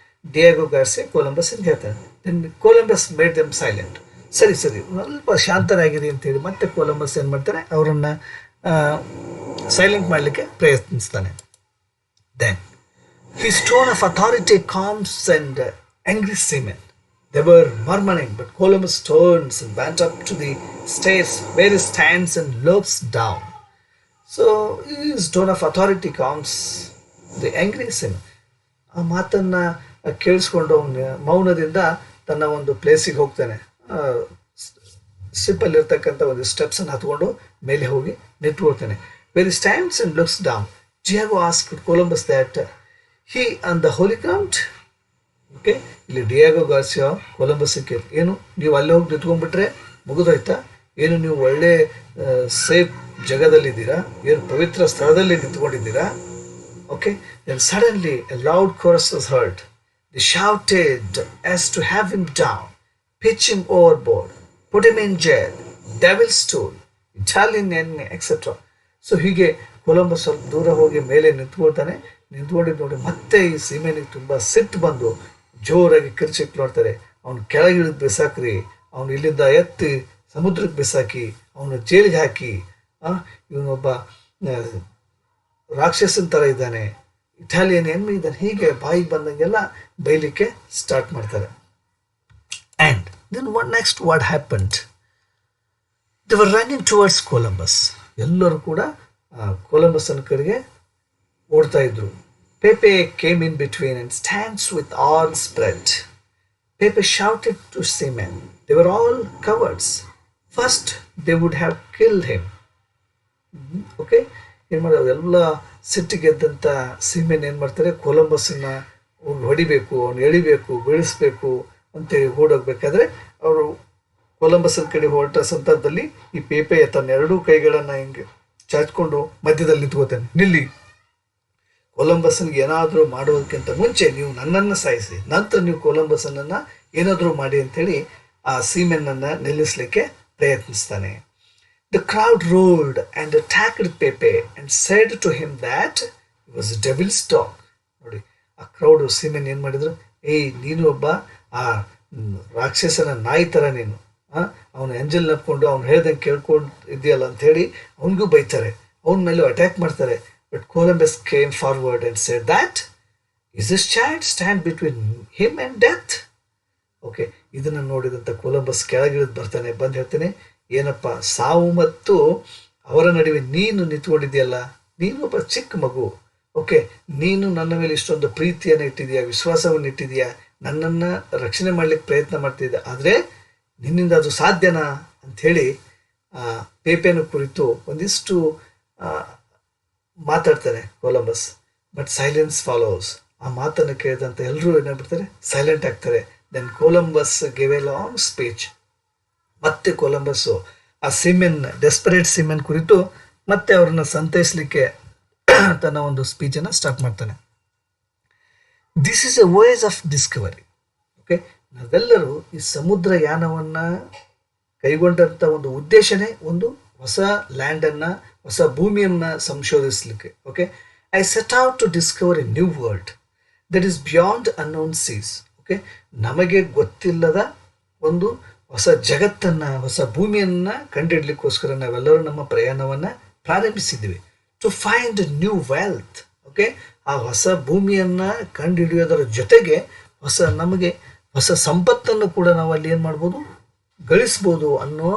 ಡಿಯಾಗೋ ಗಾರ್ಸಿಯಾ ಕೊಲಂಬಸ್ಗೆ ಹೇಳ್ತಾರೆ. Then Columbus made them silent. ಸರಿ ಸ್ವಲ್ಪ ಶಾಂತರಾಗಿರಿ ಅಂತೇಳಿ ಮತ್ತೆ ಕೊಲಂಬಸ್ ಏನು ಮಾಡ್ತಾರೆ, ಅವರನ್ನು ಸೈಲೆಂಟ್ ಮಾಡಲಿಕ್ಕೆ ಪ್ರಯತ್ನಿಸ್ತಾನೆ. Then his tone of authority calms and angry seamen. They were murmuring, but Columbus turns and went up to the stairs where he stands and looks down. So his tone of authority calms the angry seamen. ಆ ಮಾತನ್ನು ಕೇಳಿಸ್ಕೊಂಡು ಅವನು ಮೌನದಿಂದ ತನ್ನ ಒಂದು ಪ್ಲೇಸಿಗೆ ಹೋಗ್ತಾನೆ. ಸಿಪ್ಪಲ್ಲಿರ್ತಕ್ಕಂಥ ಒಂದು ಸ್ಟೆಪ್ಸನ್ನು ಹತ್ಕೊಂಡು ಮೇಲೆ ಹೋಗಿ ನಿಂತ್ಕೊಳ್ತಾನೆ. Where he stands and looks down, Diego asked Columbus that he on the holy ground. Okay, ಇಲ್ಲಿ ಡಿಯಾಗೋ ಗಾರ್ಸಿಯಾ ಕೊಲಂಬಸ್ಗೆ ಏನು ನೀವು ಅಲ್ಲಿ ಹೋಗಿ ನಿಂತ್ಕೊಂಡ್ಬಿಟ್ರೆ ಮುಗಿದೋಯ್ತಾ, ಏನು ನೀವು ಒಳ್ಳೆ ಸೇಫ್ ಜಗದಲ್ಲಿದ್ದೀರಾ, ಏನು ಪವಿತ್ರ ಸ್ಥಳದಲ್ಲಿ ನಿಂತ್ಕೊಂಡಿದ್ದೀರಾ? Okay, then suddenly a loud chorus was heard. They shouted as to have him down, pitch him overboard, put him in jail, devil stool, Italian ಎಣ್ಣೆ ಎಕ್ಸೆಟ್ರಾ. ಸೊ ಹೀಗೆ ಕೊಲಂಬಸ್ ಸ್ವಲ್ಪ ದೂರ ಹೋಗಿ ಮೇಲೆ ನಿಂತ್ಕೊಳ್ತಾನೆ. ನಿಂತ್ಕೊಂಡಿದ್ದು ನೋಡಿ ಮತ್ತೆ ಈ ಸೀಮೆನಿಗೆ ತುಂಬ ಸಿಟ್ಟು ಬಂದು ಜೋರಾಗಿ ಕಿರ್ಚಿಕ್ ನೋಡ್ತಾರೆ. ಅವನು ಕೆಳಗಿಳಿದು ಬಿಸಾಕ್ರಿ, ಅವನು ಇಲ್ಲಿಂದ ಎತ್ತಿ ಸಮುದ್ರಕ್ಕೆ ಬಿಸಾಕಿ, ಅವನು ಜೈಲಿಗೆ ಹಾಕಿ, ಇವನೊಬ್ಬ ರಾಕ್ಷಸನ ಥರ ಇದ್ದಾನೆ, ಇಟಾಲಿಯನ್ ಎನ್ಮಿ ಇದ್ದಾನೆ, ಹೀಗೆ ಬಾಯಿಗೆ ಬಂದಂಗೆಲ್ಲ ಬೈಲಿಕ್ಕೆ ಸ್ಟಾರ್ಟ್ ಮಾಡ್ತಾರೆ. And then next what happened, they were running towards Columbus. ಎಲ್ಲರೂ ಕೂಡ ಕೊಲಂಬಸ್ನ ಕಡೆಗೆ ಓಡ್ತಾ ಇದ್ರು. Pepe came in between and stands with arms spread. Pepe shouted to seamen. They were all cowards. First, they would have killed him. Okay? ಏನು ಮಾಡೋದು, ಎಲ್ಲ ಸಿಟ್ಟಿಗೆದ್ದಂಥ semen ಏನು ಮಾಡ್ತಾರೆ, ಕೊಲಂಬಸ್ಸನ್ನು ಹೊಡಿಬೇಕು, ಅವ್ನು ಎಳಿಬೇಕು, ಬೀಳಿಸ್ಬೇಕು ಅಂತೇಳಿ ಓಡೋಗ್ಬೇಕಾದ್ರೆ ಅವರು ಕೊಲಂಬಸ್ನ ಕಡೆ ಹೊರಟ ಸಂದರ್ಭದಲ್ಲಿ ಈ ಪೇಪೆ ತನ್ನ ಎರಡೂ ಕೈಗಳನ್ನು ಹಿಂಗೆ ಚಾಚ್ಕೊಂಡು ಮಧ್ಯದಲ್ಲಿ ನಿಂತ್ಕೋತಾನೆ. ನಿಲ್ಲಿ, ಕೊಲಂಬಸ್ನಿಗೆ ಏನಾದರೂ ಮಾಡೋದಕ್ಕಿಂತ ಮುಂಚೆ ನೀವು ನನ್ನನ್ನು ಸಾಯಿಸಿ, ನಂತರ ನೀವು ಕೊಲಂಬಸ್ಸನ್ನು ಏನಾದರೂ ಮಾಡಿ ಅಂಥೇಳಿ ಆ ಸೀಮೆನ್ನನ್ನು ನಿಲ್ಲಿಸಲಿಕ್ಕೆ ಪ್ರಯತ್ನಿಸ್ತಾನೆ. The crowd roared and attacked Pepe and said to him that he was a devil's dog. ನೋಡಿ, ಆ ಕ್ರೌಡು ಸೀಮೆನ್ ಏನು ಮಾಡಿದ್ರು, ನೀನು ಒಬ್ಬ ಆ ರಾಕ್ಷಸನ ನಾಯಿ ಥರ ನೀನು, ಅವನು ಎಂಜಲ್ ನಪ್ಕೊಂಡು ಅವ್ನು ಹೇಳ್ದಂಗೆ ಕೇಳ್ಕೊಂಡು ಇದೆಯಲ್ಲ ಅಂಥೇಳಿ ಅವನಿಗೂ ಬೈತಾರೆ, ಅವನ ಮೇಲೂ ಅಟ್ಯಾಕ್ ಮಾಡ್ತಾರೆ. But Columbus came forward and shed that is this child stand between him and death. Okay, ಇದನ್ನು ನೋಡಿದಂಥ ಕೊಲಂಬಸ್ ಕೆಳಗಿಳಿದು ಬರ್ತಾನೆ, ಬಂದು ಹೇಳ್ತಾನೆ, ಏನಪ್ಪ, ಸಾವು ಮತ್ತು ಅವರ ನಡುವೆ ನೀನು ನಿಂತ್ಕೊಂಡಿದೆಯಲ್ಲ, ನೀನು ಒಬ್ಬ ಚಿಕ್ಕ ಮಗು. ಓಕೆ, ನೀನು ನನ್ನ ಮೇಲೆ ಇಷ್ಟೊಂದು ಪ್ರೀತಿಯನ್ನು ಇಟ್ಟಿದೆಯಾ, ವಿಶ್ವಾಸವನ್ನು ಇಟ್ಟಿದೆಯಾ, ನನ್ನನ್ನು ರಕ್ಷಣೆ ಮಾಡಲಿಕ್ಕೆ ಪ್ರಯತ್ನ ಮಾಡ್ತಿದ್ದೆ, ಆದರೆ ನಿನ್ನಿಂದ ಅದು ಸಾಧ್ಯನಾ ಅಂಥೇಳಿ ಪೇಪೆನ ಕುರಿತು ಒಂದಿಷ್ಟು ಮಾತಾಡ್ತಾನೆ ಕೊಲಂಬಸ್. But silence follows. ಆ ಮಾತನ್ನು ಕೇಳಿದಂಥ ಎಲ್ಲರೂ ಏನಾಗ್ಬಿಡ್ತಾರೆ, ಸೈಲೆಂಟ್ ಆಗ್ತಾರೆ. Then Columbus give a long speech. ಮತ್ತೆ ಕೊಲಂಬಸ್ಸು ಆ ಸಿಮೆನ್, ಡೆಸ್ಪರೇಟ್ ಸಿಮೆನ್ ಕುರಿತು ಮತ್ತೆ ಅವ್ರನ್ನ ಸಂತೈಸಲಿಕ್ಕೆ ತನ್ನ ಒಂದು ಸ್ಪೀಚನ್ನು ಸ್ಟಾರ್ಟ್ ಮಾಡ್ತಾನೆ. This is A voice of Discovery. Okay, ನಾವೆಲ್ಲರೂ ಈ ಸಮುದ್ರ ಯಾನವನ್ನು ಕೈಗೊಂಡಂಥ ಒಂದು ಉದ್ದೇಶನೇ ಒಂದು ಹೊಸ ಲ್ಯಾಂಡನ್ನು, ಹೊಸ ಭೂಮಿಯನ್ನು ಸಂಶೋಧಿಸಲಿಕ್ಕೆ. Okay, I set out to discover a new world that is beyond unknown seas. Okay, ನಮಗೆ ಗೊತ್ತಿಲ್ಲದ ಒಂದು ಹೊಸ ಜಗತ್ತನ್ನು, ಹೊಸ ಭೂಮಿಯನ್ನು ಕಂಡುಹಿಡಲಿಕ್ಕೋಸ್ಕರ ನಾವೆಲ್ಲರೂ ನಮ್ಮ ಪ್ರಯಾಣವನ್ನು ಪ್ರಾರಂಭಿಸಿದ್ದೀವಿ. To find new wealth. Okay, ಆ ಹೊಸ ಭೂಮಿಯನ್ನು ಕಂಡುಹಿಡಿಯೋದರ ಜೊತೆಗೆ ನಮಗೆ ಹೊಸ ಸಂಪತ್ತನ್ನು ಕೂಡ ನಾವು ಅಲ್ಲಿ ಏನು ಮಾಡ್ಬೋದು, ಗಳಿಸ್ಬೋದು ಅನ್ನೋ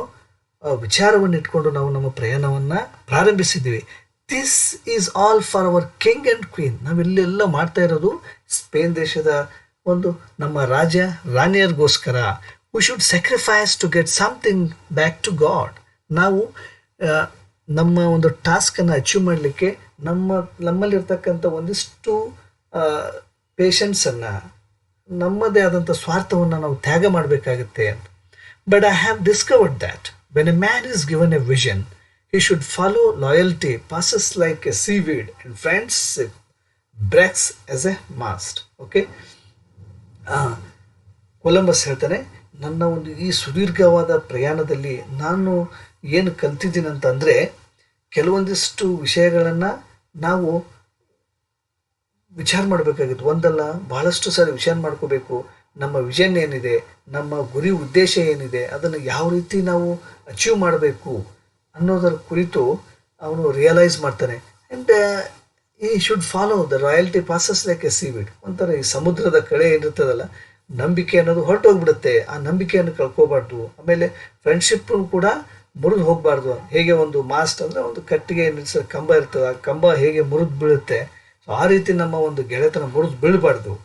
ವಿಚಾರವನ್ನು ಇಟ್ಕೊಂಡು ನಾವು ನಮ್ಮ ಪ್ರಯಾಣವನ್ನು ಪ್ರಾರಂಭಿಸಿದ್ದೀವಿ. This is all for our king and queen. ನಾವಿಲ್ಲೆಲ್ಲ ಮಾಡ್ತಾ ಇರೋದು ಸ್ಪೇನ್ ದೇಶದ ಒಂದು ನಮ್ಮ ರಾಜ ರಾಣಿಯರಿಗೋಸ್ಕರ. We should sacrifice to get something back to God. ನಾವು ನಮ್ಮ ಒಂದು ಟಾಸ್ಕನ್ನು ಅಚೀವ್ ಮಾಡಲಿಕ್ಕೆ ನಮ್ಮಲ್ಲಿರ್ತಕ್ಕಂಥ ಒಂದಿಷ್ಟು ಪೇಷನ್ಸನ್ನು, ನಮ್ಮದೇ ಆದಂಥ ಸ್ವಾರ್ಥವನ್ನು ನಾವು ತ್ಯಾಗ ಮಾಡಬೇಕಾಗುತ್ತೆ ಅಂತ. But I have discovered that when A man is given A vision he should follow loyalty passes like a seaweed and friendship breaks as a mast. Okay, Columbus ಹೇಳ್ತಾನೆ, ನನ್ನ ಒಂದು ಈ ಸುದೀರ್ಘವಾದ ಪ್ರಯಾಣದಲ್ಲಿ ನಾನು ಏನು ಕಲ್ತಿದ್ದೀನಿ ಅಂತಂದರೆ, ಕೆಲವೊಂದಿಷ್ಟು ವಿಷಯಗಳನ್ನು ನಾವು ವಿಚಾರ ಮಾಡಬೇಕಾಗಿತ್ತು. ಒಂದಲ್ಲ ಬಹಳಷ್ಟು ಸಾರಿ ವಿಚಾರ ಮಾಡ್ಕೋಬೇಕು. ನಮ್ಮ ವಿಷನ್ ಏನಿದೆ, ನಮ್ಮ ಗುರಿ ಉದ್ದೇಶ ಏನಿದೆ, ಅದನ್ನು ಯಾವ ರೀತಿ ನಾವು ಅಚೀವ್ ಮಾಡಬೇಕು ಅನ್ನೋದರ ಕುರಿತು ಅವನು ರಿಯಲೈಸ್ ಮಾಡ್ತಾನೆ. ಆ್ಯಂಡ್ ಈ should follow the royalty passes like A seaweed. ಒಂಥರ ಈ ಸಮುದ್ರದ ಕಡೆ ಏನಿರ್ತದಲ್ಲ, ನಂಬಿಕೆ ಅನ್ನೋದು ಹೊರಟೋಗ್ಬಿಡುತ್ತೆ, ಆ ನಂಬಿಕೆಯನ್ನು ಕಳ್ಕೋಬಾರ್ದು. ಆಮೇಲೆ ಫ್ರೆಂಡ್ಶಿಪ್ ಕೂಡ ಮುರಿದು ಹೋಗಬಾರ್ದು. ಹೇಗೆ ಒಂದು ಮಾಸ್ಟ್ ಅಂದರೆ ಒಂದು ಕಟ್ಟಿಗೆ ನಿಲ್ಲಿಸೋ ಕಂಬ ಇರ್ತದೆ, ಆ ಕಂಬ ಹೇಗೆ ಮುರಿದು ಬೀಳುತ್ತೆ, ಸೊ ಆ ರೀತಿ ನಮ್ಮ ಒಂದು ಗೆಳೆತನ ಮುರಿದು ಬೀಳಬಾರ್ದು.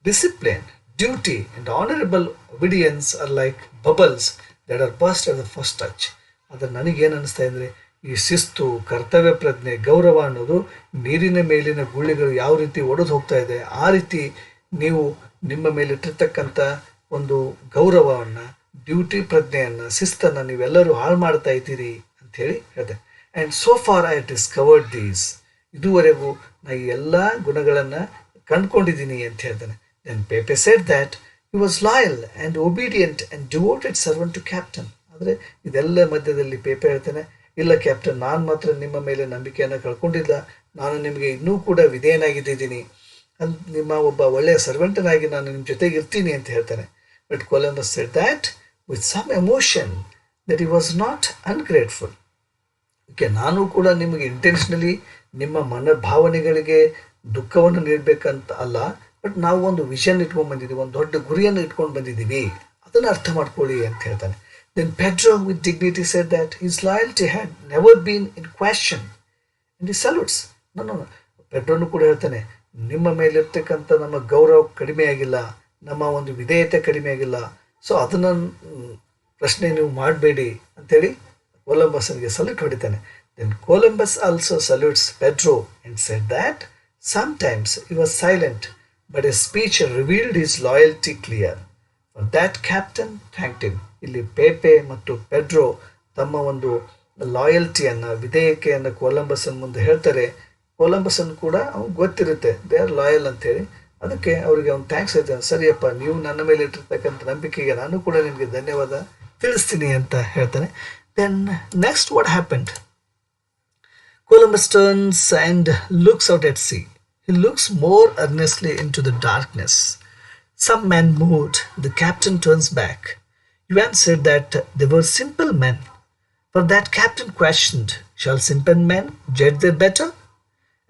Discipline, duty and honourable obedience are like bubbles that are burst at the first touch. ಆದರೆ ನನಗೇನು ಅನ್ನಿಸ್ತಾ ಅಂದರೆ, ಈ ಶಿಸ್ತು, ಕರ್ತವ್ಯ ಪ್ರಜ್ಞೆ, ಗೌರವ ಅನ್ನೋದು ನೀರಿನ ಮೇಲಿನ ಗುಳ್ಳೆಗಳು ಯಾವ ರೀತಿ ಒಡೆದು ಹೋಗ್ತಾ ಇದೆ, ಆ ರೀತಿ ನೀವು ನಿಮ್ಮ ಮೇಲಿಟ್ಟಿರ್ತಕ್ಕಂಥ ಒಂದು ಗೌರವವನ್ನು, ಡ್ಯೂಟಿ ಪ್ರಜ್ಞೆಯನ್ನು, ಶಿಸ್ತನ್ನು ನೀವೆಲ್ಲರೂ ಹಾಳು ಮಾಡ್ತಾ ಇದ್ದೀರಿ ಅಂಥೇಳಿ ಹೇಳಿದೆ. And so far I discovered these. ಇದುವರೆಗೂ ನಾ ಈ ಎಲ್ಲ ಗುಣಗಳನ್ನು ಕಂಡುಕೊಂಡಿದ್ದೀನಿ ಅಂತ ಹೇಳ್ತಾನೆ. Then Pepe said that he was loyal and obedient and devoted servant to captain. ಆದರೆ ಇದೆಲ್ಲ ಮಧ್ಯದಲ್ಲಿ ಪೇಪೆ ಹೇಳ್ತಾನೆ, ಇಲ್ಲ ಕ್ಯಾಪ್ಟನ್, ನಾನು ಮಾತ್ರ ನಿಮ್ಮ ಮೇಲೆ ನಂಬಿಕೆಯನ್ನು ಕಳ್ಕೊಂಡಿಲ್ಲ, ನಾನು ನಿಮಗೆ ಇನ್ನೂ ಕೂಡ ವಿಧೇಯನಾಗಿದ್ದೀನಿ, ನಿಮ್ಮ ಒಬ್ಬ ಒಳ್ಳೆಯ ಸರ್ವೆಂಟನಾಗಿ ನಾನು ನಿಮ್ಮ ಜೊತೆಗೆ ಇರ್ತೀನಿ ಅಂತ ಹೇಳ್ತಾನೆ. But Columbus said that with some emotion that he was not ungrateful. Okay, ನಾನು ಕೂಡ ನಿಮಗೆ ಇಂಟೆನ್ಷನಲಿ ನಿಮ್ಮ ಮನೋಭಾವನೆಗಳಿಗೆ ದುಃಖವನ್ನು ನೀಡಬೇಕಂತ ಅಲ್ಲ, ಬಟ್ ನಾವು ಒಂದು ವಿಷನ್ ಇಟ್ಕೊಂಡು ಬಂದಿದ್ದೀವಿ, ಒಂದು ದೊಡ್ಡ ಗುರಿಯನ್ನು ಇಟ್ಕೊಂಡು ಬಂದಿದ್ದೀವಿ, ಅದನ್ನು ಅರ್ಥ ಮಾಡ್ಕೊಳ್ಳಿ ಅಂತ ಹೇಳ್ತಾನೆ. Then Pedro with dignity said that his loyalty had never been in question and he salutes. No. ಪೆಡ್ರೋನು ಕೂಡ ಹೇಳ್ತಾನೆ, ನಿಮ್ಮ ಮೇಲಿರ್ತಕ್ಕಂಥ ನಮ್ಮ ಗೌರವ ಕಡಿಮೆ ಆಗಿಲ್ಲ, ನಮ್ಮ ಒಂದು ವಿಧೇಯತೆ ಕಡಿಮೆ ಆಗಿಲ್ಲ, ಸೊ ಅದನ್ನು ಪ್ರಶ್ನೆ ನೀವು ಮಾಡಬೇಡಿ ಅಂಥೇಳಿ ಕೊಲಂಬಸ್ನಿಗೆ ಸಲ್ಯೂಟ್ ಹೊಡಿತಾನೆ. Then Columbus also salutes Pedro and said that sometimes he was silent, but his speech revealed his loyalty clear. For that captain thanked him. ಇಲ್ಲಿ ಪೇಪೆ ಮತ್ತು ಪೆಡ್ರೋ ತಮ್ಮ ಒಂದು ಲಾಯಲ್ಟಿಯನ್ನು ವಿಧೇಯತೆಯನ್ನು ಕೊಲಂಬಸನ್ ಮುಂದೆ ಹೇಳ್ತಾರೆ. ಕೊಲಂಬಸನ್ ಕೂಡ ಅವ್ನಿಗೆ ಗೊತ್ತಿರುತ್ತೆ ದೇ ಆರ್ ಲಾಯಲ್ ಅಂತೇಳಿ. ಅದಕ್ಕೆ ಅವರಿಗೆ ಅವ್ನು ಥ್ಯಾಂಕ್ಸ್ ಹೇಳ್ತಾನೆ. ಸರಿಯಪ್ಪ, ನೀವು ನನ್ನ ಮೇಲೆ ಇಟ್ಟಿರ್ತಕ್ಕಂಥ ನಂಬಿಕೆಗೆ ನಾನು ಕೂಡ ನಿಮಗೆ ಧನ್ಯವಾದ ತಿಳಿಸ್ತೀನಿ ಅಂತ ಹೇಳ್ತಾನೆ. Then next what happened? Columbus turns and looks out at sea. He looks more earnestly into the darkness. Some men moved. The captain turns back. Yuan said that they were simple men. For that captain questioned, shall simple men judge their better?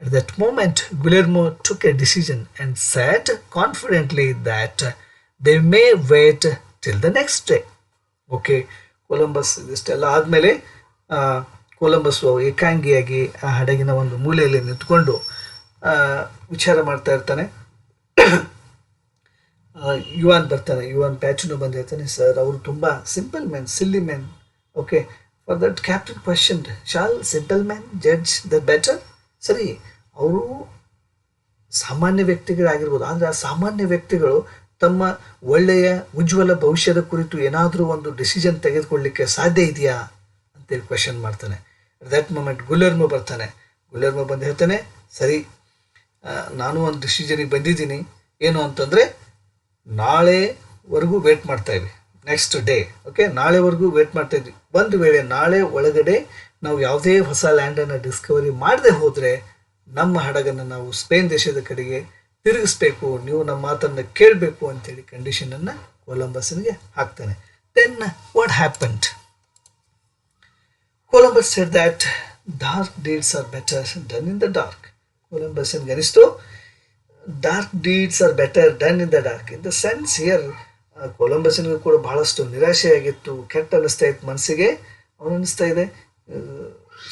At that moment, Guillermo took a decision and said confidently that they may wait till the next day. Okay, Columbus ಇದಿಷ್ಟೆಲ್ಲ ಆದಮೇಲೆ Columbus ಏಕಾಂಗಿಯಾಗಿ ಆ ಹಡಗಿನ ಒಂದು ಮೂಲೆಯಲ್ಲಿ ನಿಂತ್ಕೊಂಡು ವಿಚಾರ ಮಾಡ್ತಾ ಇರ್ತಾನೆ. ಯುವಾನ್ ಬರ್ತಾನೆ. ಯುವಾನ್ ಪ್ಯಾಚುನು ಬಂದು ಹೇಳ್ತಾನೆ, ಸರ್ ಅವರು ತುಂಬ simple men, silly men. Okay, for that captain question, shall simple men judge the better? ಸರಿ, ಅವರು ಸಾಮಾನ್ಯ ವ್ಯಕ್ತಿಗಳಾಗಿರ್ಬೋದು, ಆದರೆ ಆ ಸಾಮಾನ್ಯ ವ್ಯಕ್ತಿಗಳು ತಮ್ಮ ಒಳ್ಳೆಯ ಉಜ್ವಲ ಭವಿಷ್ಯದ ಕುರಿತು ಏನಾದರೂ ಒಂದು ಡಿಸಿಷನ್ ತೆಗೆದುಕೊಳ್ಳಲಿಕ್ಕೆ ಸಾಧ್ಯ ಇದೆಯಾ ಅಂತೇಳಿ ಕ್ವೆಶನ್ ಮಾಡ್ತಾನೆ. ಅಟ್ ದಟ್ ಮೂಮೆಂಟ್ ಗುಲೆರ್ಮೋ ಬರ್ತಾನೆ. ಗುಲೆರ್ಮೋ ಬಂದು ಹೇಳ್ತಾನೆ, ಸರಿ, ನಾನು ಒಂದು ಡಿಸಿಷನಿಗೆ ಬಂದಿದ್ದೀನಿ. ಏನು ಅಂತಂದರೆ ನಾಳೆವರೆಗೂ ವೇಟ್ ಮಾಡ್ತಾಯಿದ್ವಿ, ನೆಕ್ಸ್ಟ್ ಡೇ. ಓಕೆ, ನಾಳೆವರೆಗೂ ವೇಟ್ ಮಾಡ್ತಾಯಿದ್ವಿ. ಒಂದು ವೇಳೆ ನಾಳೆ ಒಳಗಡೆ ನಾವು ಯಾವುದೇ ಹೊಸ ಲ್ಯಾಂಡನ್ನು ಡಿಸ್ಕವರಿ ಮಾಡದೆ ಹೋದರೆ ನಮ್ಮ ಹಡಗನ್ನು ನಾವು ಸ್ಪೇನ್ ದೇಶದ ಕಡೆಗೆ ತಿರುಗಿಸ್ಬೇಕು, ನೀವು ನಮ್ಮ ಮಾತನ್ನು ಕೇಳಬೇಕು ಅಂತೇಳಿ ಕಂಡೀಷನನ್ನು ಕೊಲಂಬಸ್ನಿಗೆ ಹಾಕ್ತಾನೆ. Then what happened? Columbus said that dark deeds are better done in the dark. ಕೊಲಂಬಸ್ನಿಗೆ ಅನಿಸ್ತು dark deeds are better done in the dark. In the sense here ಕೊಲಂಬಸ್ನಿಗೂ ಕೂಡ ಬಹಳಷ್ಟು ನಿರಾಶೆಯಾಗಿತ್ತು, ಕೆಟ್ಟ ಅನ್ನಿಸ್ತಾ ಇತ್ತು ಮನಸ್ಸಿಗೆ. ಅವನು ಅನ್ನಿಸ್ತಾ ಇದೆ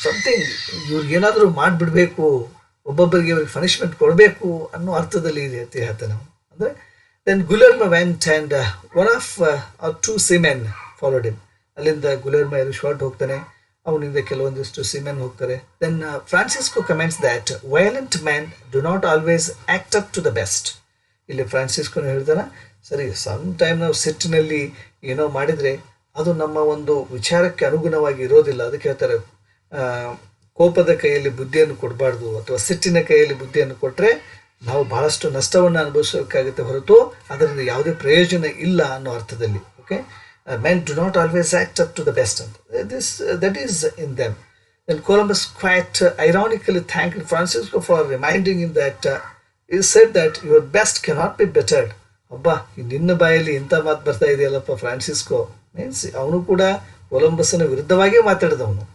ಸಮಥಿಂಗ್ ಇವ್ರಿಗೇನಾದರೂ ಮಾಡಿಬಿಡ್ಬೇಕು, ಒಬ್ಬೊಬ್ಬರಿಗೆ ಇವ್ರಿಗೆ ಪನಿಷ್ಮೆಂಟ್ ಕೊಡಬೇಕು ಅನ್ನೋ ಅರ್ಥದಲ್ಲಿ ಇದೆ ಹೇಳ್ತಾನೆ ಅವನು. ಅಂದರೆ then Guillermo went and one of two seamen followed him. ಅಲ್ಲಿಂದ ಗುಲೆರ್ಮೋ ಎರಡು ಶಾರ್ಟ್ ಹೋಗ್ತಾನೆ, ಅವನಿಂದ ಕೆಲವೊಂದಿಷ್ಟು ಸೀಮೆನ್ ಹೋಗ್ತಾರೆ. Then Francisco comments that violent man do not always act up to the best. ಇಲ್ಲಿ ಫ್ರಾನ್ಸಿಸ್ಕೋನು ಹೇಳ್ತಾನೆ, ಸರಿ, ಸಮ್ ಟೈಮ್ ನಾವು ಸಿಟ್ಟಿನಲ್ಲಿ ಏನೋ ಮಾಡಿದರೆ ಅದು ನಮ್ಮ ಒಂದು ವಿಚಾರಕ್ಕೆ ಅನುಗುಣವಾಗಿ ಇರೋದಿಲ್ಲ. ಅದಕ್ಕೆ ಹೇಳ್ತಾರೆ ಕೋಪದ ಕೈಯಲ್ಲಿ ಬುದ್ಧಿಯನ್ನು ಕೊಡಬಾರ್ದು, ಅಥವಾ ಸಿಟ್ಟಿನ ಕೈಯಲ್ಲಿ ಬುದ್ಧಿಯನ್ನು ಕೊಟ್ಟರೆ ನಾವು ಬಹಳಷ್ಟು ನಷ್ಟವನ್ನು ಅನುಭವಿಸಬೇಕಾಗುತ್ತೆ ಹೊರತು ಅದರಿಂದ ಯಾವುದೇ ಪ್ರಯೋಜನ ಇಲ್ಲ ಅನ್ನೋ ಅರ್ಥದಲ್ಲಿ. Okay, men do not always act up to the best. That is in them. Then Columbus quite ironically thanked Francisco for reminding him that he said that your best cannot be bettered. ಅಬ್ಬಾ, ನಿನ್ನ ಬಾಯಲ್ಲಿ ಇಂಥ ಮಾತು ಬರ್ತಾ ಇದೆಯಲ್ಲಪ್ಪ Francisco. Means ಅವನು ಕೂಡ ಕೊಲಂಬಸ್ನ ವಿರುದ್ಧವಾಗಿಯೇ ಮಾತಾಡಿದವನು,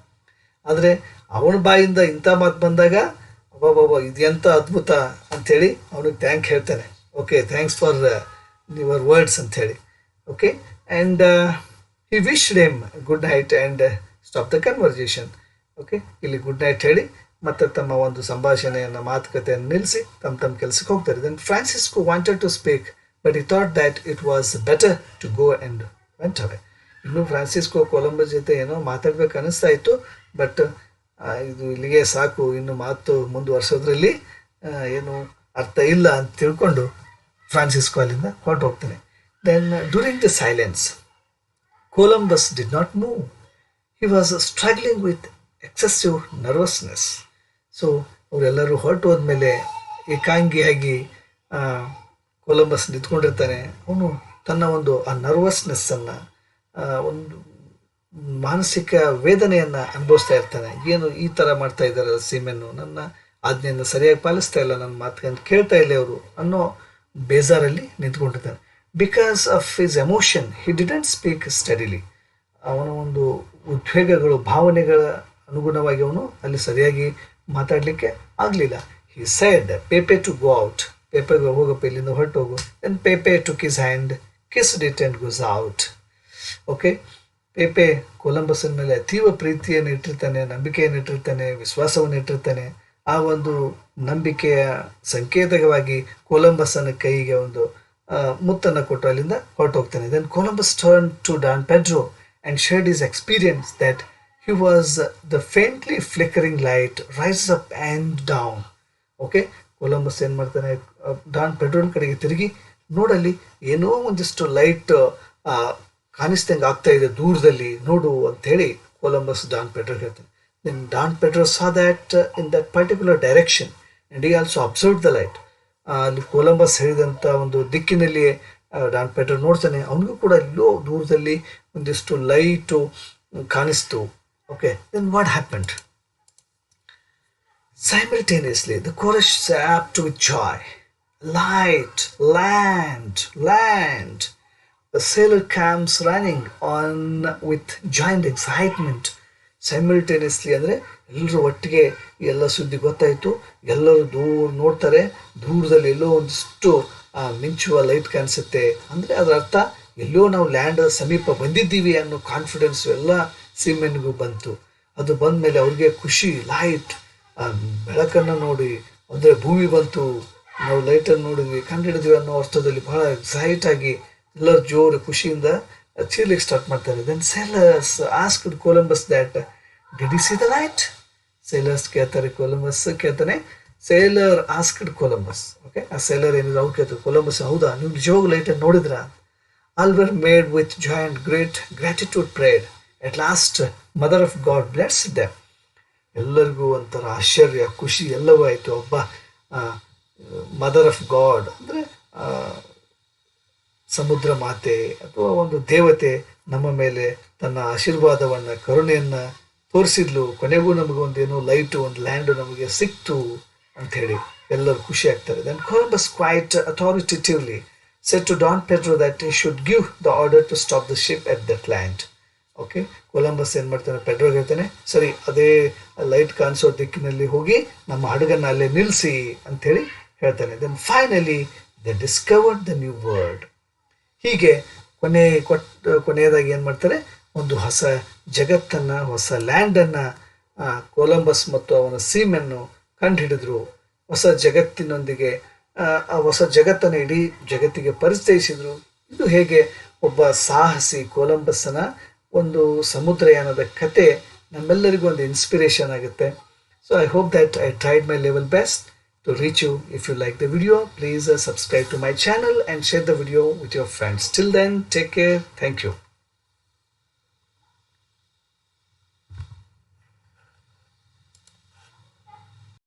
ಆದರೆ ಅವನ ಬಾಯಿಂದ ಇಂಥ ಮಾತು ಬಂದಾಗ ಅಬ್ಬಾ ಇದೆಂಥ ಅದ್ಭುತ ಅಂಥೇಳಿ ಅವನಿಗೆ ಥ್ಯಾಂಕ್ ಹೇಳ್ತಾನೆ. Okay, thanks for your words ಅಂಥೇಳಿ. Okay, and he wished him good night and stopped the conversation. Okay, ಇಲ್ಲಿ ಗುಡ್ ನೈಟ್ ಹೇಳಿ ಮತ್ತು ತಮ್ಮ ಒಂದು ಸಂಭಾಷಣೆಯನ್ನು ಮಾತುಕತೆಯನ್ನು ನಿಲ್ಲಿಸಿ ತಮ್ಮ ಕೆಲಸಕ್ಕೆ ಹೋಗ್ತಾರೆ. Then Francisco wanted to speak but he thought that it was better to go and went away. ಇನ್ನು ಫ್ರಾನ್ಸಿಸ್ಕೋ ಕೊಲಂಬಸ್ ಜೊತೆ ಏನೋ ಮಾತಾಡ್ಬೇಕು ಅನ್ನಿಸ್ತಾ ಇತ್ತು, ಬಟ್ ಇದು ಇಲ್ಲಿಗೆ ಸಾಕು, ಇನ್ನು ಮಾತು ಮುಂದುವರ್ಸೋದ್ರಲ್ಲಿ ಏನು ಅರ್ಥ ಇಲ್ಲ ಅಂತ ತಿಳ್ಕೊಂಡು ಫ್ರಾನ್ಸಿಸ್ಕೋ ಅಲ್ಲಿಂದ ಹೊರಟು ಹೋಗ್ತಾನೆ. Then during the silence, Columbus did not move. He was struggling with excessive nervousness. So ಅವರೆಲ್ಲರೂ ಹೊರಟು ಹೋದ್ಮೇಲೆ ಏಕಾಂಗಿಯಾಗಿ ಕೊಲಂಬಸ್ ನಿಂತ್ಕೊಂಡಿರ್ತಾನೆ. ಅವನು ತನ್ನ ಒಂದು ಆ ನರ್ವಸ್ನೆಸ್ಸನ್ನು, ಒಂದು ಮಾನಸಿಕ ವೇದನೆಯನ್ನು ಅನುಭವಿಸ್ತಾ ಇರ್ತಾನೆ. ಏನು ಈ ಥರ ಮಾಡ್ತಾ ಇದ್ದಾರೆ ಸೀಮೆನ್ನು, ನನ್ನ ಆಜ್ಞೆಯನ್ನು ಸರಿಯಾಗಿ ಪಾಲಿಸ್ತಾ ಇಲ್ಲ, ನನ್ನ ಮಾತುಗಳನ್ನು ಕೇಳ್ತಾ ಇಲ್ಲ ಅವರು ಅನ್ನೋ ಬೇಜಾರಲ್ಲಿ ನಿಂತ್ಕೊಂಡಿರ್ತಾನೆ. Because of his emotion he didn't speak steadily. ಅವನ ಒಂದು ಉದ್ವೇಗಗಳು, ಭಾವನೆಗಳ ಅನುಗುಣವಾಗಿ ಅವನು ಅಲ್ಲಿ ಸರಿಯಾಗಿ ಮಾತಾಡಲಿಕ್ಕೆ ಆಗಲಿಲ್ಲ. He said Pepe to go out. ಪೇಪೆಗೆ ಹೋಗಪ್ಪ, ಇಲ್ಲಿಂದ ಹೊರಟು ಹೋಗು. Then Pepe took his hand, kissed it and goes out. Okay, Pepe ಕೊಲಂಬಸ್ನ ಮೇಲೆ ಅತೀವ ಪ್ರೀತಿಯನ್ನು ಇಟ್ಟಿರ್ತಾನೆ, ನಂಬಿಕೆಯನ್ನು ಇಟ್ಟಿರ್ತಾನೆ, ವಿಶ್ವಾಸವನ್ನು ಇಟ್ಟಿರ್ತಾನೆ. ಆ ಒಂದು ನಂಬಿಕೆಯ ಸಂಕೇತವಾಗಿ ಕೊಲಂಬಸ್ನ ಕೈಗೆ ಒಂದು ಮುತ್ತನ್ನು ಕೊಟ್ಟು ಅಲ್ಲಿಂದ ಹೊರಟು ಹೋಗ್ತಾನೆ. Then Columbus turn to Don Pedro and shared his experience that he was the faintly flickering light rises up and down. Okay, Columbus ಏನು ಮಾಡ್ತಾನೆ, ಡಾನ್ ಪೆಡ್ರೋನ್ ಕಡೆಗೆ ತಿರುಗಿ ನೋಡಲ್ಲಿ ಏನೋ ಒಂದಿಷ್ಟು ಲೈಟ್ ಕಾಣಿಸ್ದಂಗೆ ಆಗ್ತಾ ಇದೆ ದೂರದಲ್ಲಿ, ನೋಡು ಅಂಥೇಳಿ ಕೊಲಂಬಸ್ ಡಾನ್ ಪೆಡ್ರೋ ಹೇಳ್ತಾನೆ. Then Don Pedro saw that in that particular direction and ಈ ಆಲ್ಸೋ ಅಬ್ಸರ್ವ್ ದ ಲೈಟ್. ಅಲ್ಲಿ ಕೊಲಂಬಸ್ ಹೇಳಿದಂಥ ಒಂದು ದಿಕ್ಕಿನಲ್ಲಿ ಡಾನ್ ಪೆಡ್ರೋ ನೋಡ್ತಾನೆ, ಅವನಿಗೂ ಕೂಡ ಎಲ್ಲೋ ದೂರದಲ್ಲಿ ಒಂದಿಷ್ಟು ಲೈಟು ಕಾಣಿಸ್ತು. Okay, then what happened? Simultaneously, the chorus sapped with joy. Light, land, land. The sailor comes running on with giant excitement. Simultaneously ಅಂದರೆ ಎಲ್ಲರೂ ಒಟ್ಟಿಗೆ ಎಲ್ಲ ಸುದ್ದಿ ಗೊತ್ತಾಯಿತು, ಎಲ್ಲರೂ ದೂರ ನೋಡ್ತಾರೆ, ದೂರದಲ್ಲಿ ಎಲ್ಲೋ ಒಂದಿಷ್ಟು ಮಿಂಚುವ ಲೈಟ್ ಕಾಣಿಸುತ್ತೆ. ಅಂದರೆ ಅದರ ಅರ್ಥ ಎಲ್ಲೋ ನಾವು ಲ್ಯಾಂಡ್ ಸಮೀಪ ಬಂದಿದ್ದೀವಿ ಅನ್ನೋ ಕಾನ್ಫಿಡೆನ್ಸು ಎಲ್ಲ ಸೀಮೆನ್ಗೂ ಬಂತು. ಅದು ಬಂದ ಮೇಲೆ ಅವ್ರಿಗೆ ಖುಷಿ, ಲೈಟ್ ಬೆಳಕನ್ನು ನೋಡಿ, ಅಂದರೆ ಭೂಮಿ ಬಂತು, ನಾವು ಲೈಟನ್ನು ನೋಡಿದ್ವಿ, ಕಂಡುಹಿಡಿದ್ವಿ ಅನ್ನೋ ಅರ್ಥದಲ್ಲಿ ಬಹಳ ಎಕ್ಸೈಟ್ ಆಗಿ ಎಲ್ಲರೂ ಜೋರು ಖುಷಿಯಿಂದ ಚೀರ್ಲಿಕ್ಕೆ ಸ್ಟಾರ್ಟ್ ಮಾಡ್ತಾರೆ. Then sailors asked Columbus that did you see the light? Sailors ಕೇಳ್ತಾರೆ, ಕೊಲಂಬಸ್ ಕೇಳ್ತಾನೆ, ಸೇಲರ್ ಆಸ್ಕ್ಡ್ ಕೊಲಂಬಸ್. ಓಕೆ, ಆ ಸೇಲರ್ ಏನಿದೆ ಅವ್ರು ಕೇಳ್ತಾರೆ, ಕೊಲಂಬಸ್ ಹೌದಾ ನೀವು ನಿಜವಾಗೂ ಲೈಟನ್ನು ನೋಡಿದ್ರಾ? All were made with joy and great gratitude prayer. At last mother of God blessed them. ಎಲ್ಲರಿಗೂ ಒಂಥರ ಆಶ್ಚರ್ಯ, ಖುಷಿ ಎಲ್ಲವೂ ಆಯಿತು. ಒಬ್ಬ ಮದರ್ ಆಫ್ ಗಾಡ್ ಅಂದರೆ ಸಮುದ್ರ ಮಾತೆ ಅಥವಾ ಒಂದು ದೇವತೆ ನಮ್ಮ ಮೇಲೆ ತನ್ನ ಆಶೀರ್ವಾದವನ್ನು, ಕರುಣೆಯನ್ನು ತೋರಿಸಿದ್ಲು. ಕೊನೆಗೂ ನಮಗೊಂದೇನೋ ಲೈಟು, ಒಂದು ಲ್ಯಾಂಡು ನಮಗೆ ಸಿಕ್ತು ಅಂಥೇಳಿ ಎಲ್ಲರೂ ಖುಷಿ ಆಗ್ತಾರೆ. Then Columbus quite authoritatively said to Don Pedro that he should give the order to stop the ship at that land. Okay, Columbus ಏನು ಮಾಡ್ತಾನೆ, ಪೆಡ್ರೋಗೆ ಹೇಳ್ತಾನೆ, ಸರಿ ಅದೇ ಲೈಟ್ ಕಾಣಿಸೋ ದಿಕ್ಕಿನಲ್ಲಿ ಹೋಗಿ ನಮ್ಮ ಹಡಗನ್ನು ಅಲ್ಲೇ ನಿಲ್ಲಿಸಿ ಅಂಥೇಳಿ ಹೇಳ್ತಾನೆ. Then finally they discovered the new world. ಹೀಗೆ ಕೊನೆಯದಾಗಿ ಏನು ಮಾಡ್ತಾರೆ, ಒಂದು ಹೊಸ ಜಗತ್ತನ್ನು, ಹೊಸ ಲ್ಯಾಂಡನ್ನು ಕೊಲಂಬಸ್ ಮತ್ತು ಅವನ ಸೀಮೆನ್ನು ಕಂಡುಹಿಡಿದ್ರು. ಹೊಸ ಜಗತ್ತಿನೊಂದಿಗೆ ಆ ಹೊಸ ಜಗತ್ತನ್ನು ಇಡೀ ಜಗತ್ತಿಗೆ ಪರಿಚಯಿಸಿದರು. ಇದು ಹೇಗೆ ಒಬ್ಬ ಸಾಹಸಿ ಕೊಲಂಬಸ್ಸನ ಒಂದು ಸಮುದ್ರಯಾನದ ಕತೆ ನಮ್ಮೆಲ್ಲರಿಗೂ ಒಂದು ಇನ್ಸ್ಪಿರೇಷನ್ ಆಗುತ್ತೆ. So I hope that I tried my level best to reach you. If you like the video, please subscribe to my channel and share the video with your friends. Till then, take care. Thank you.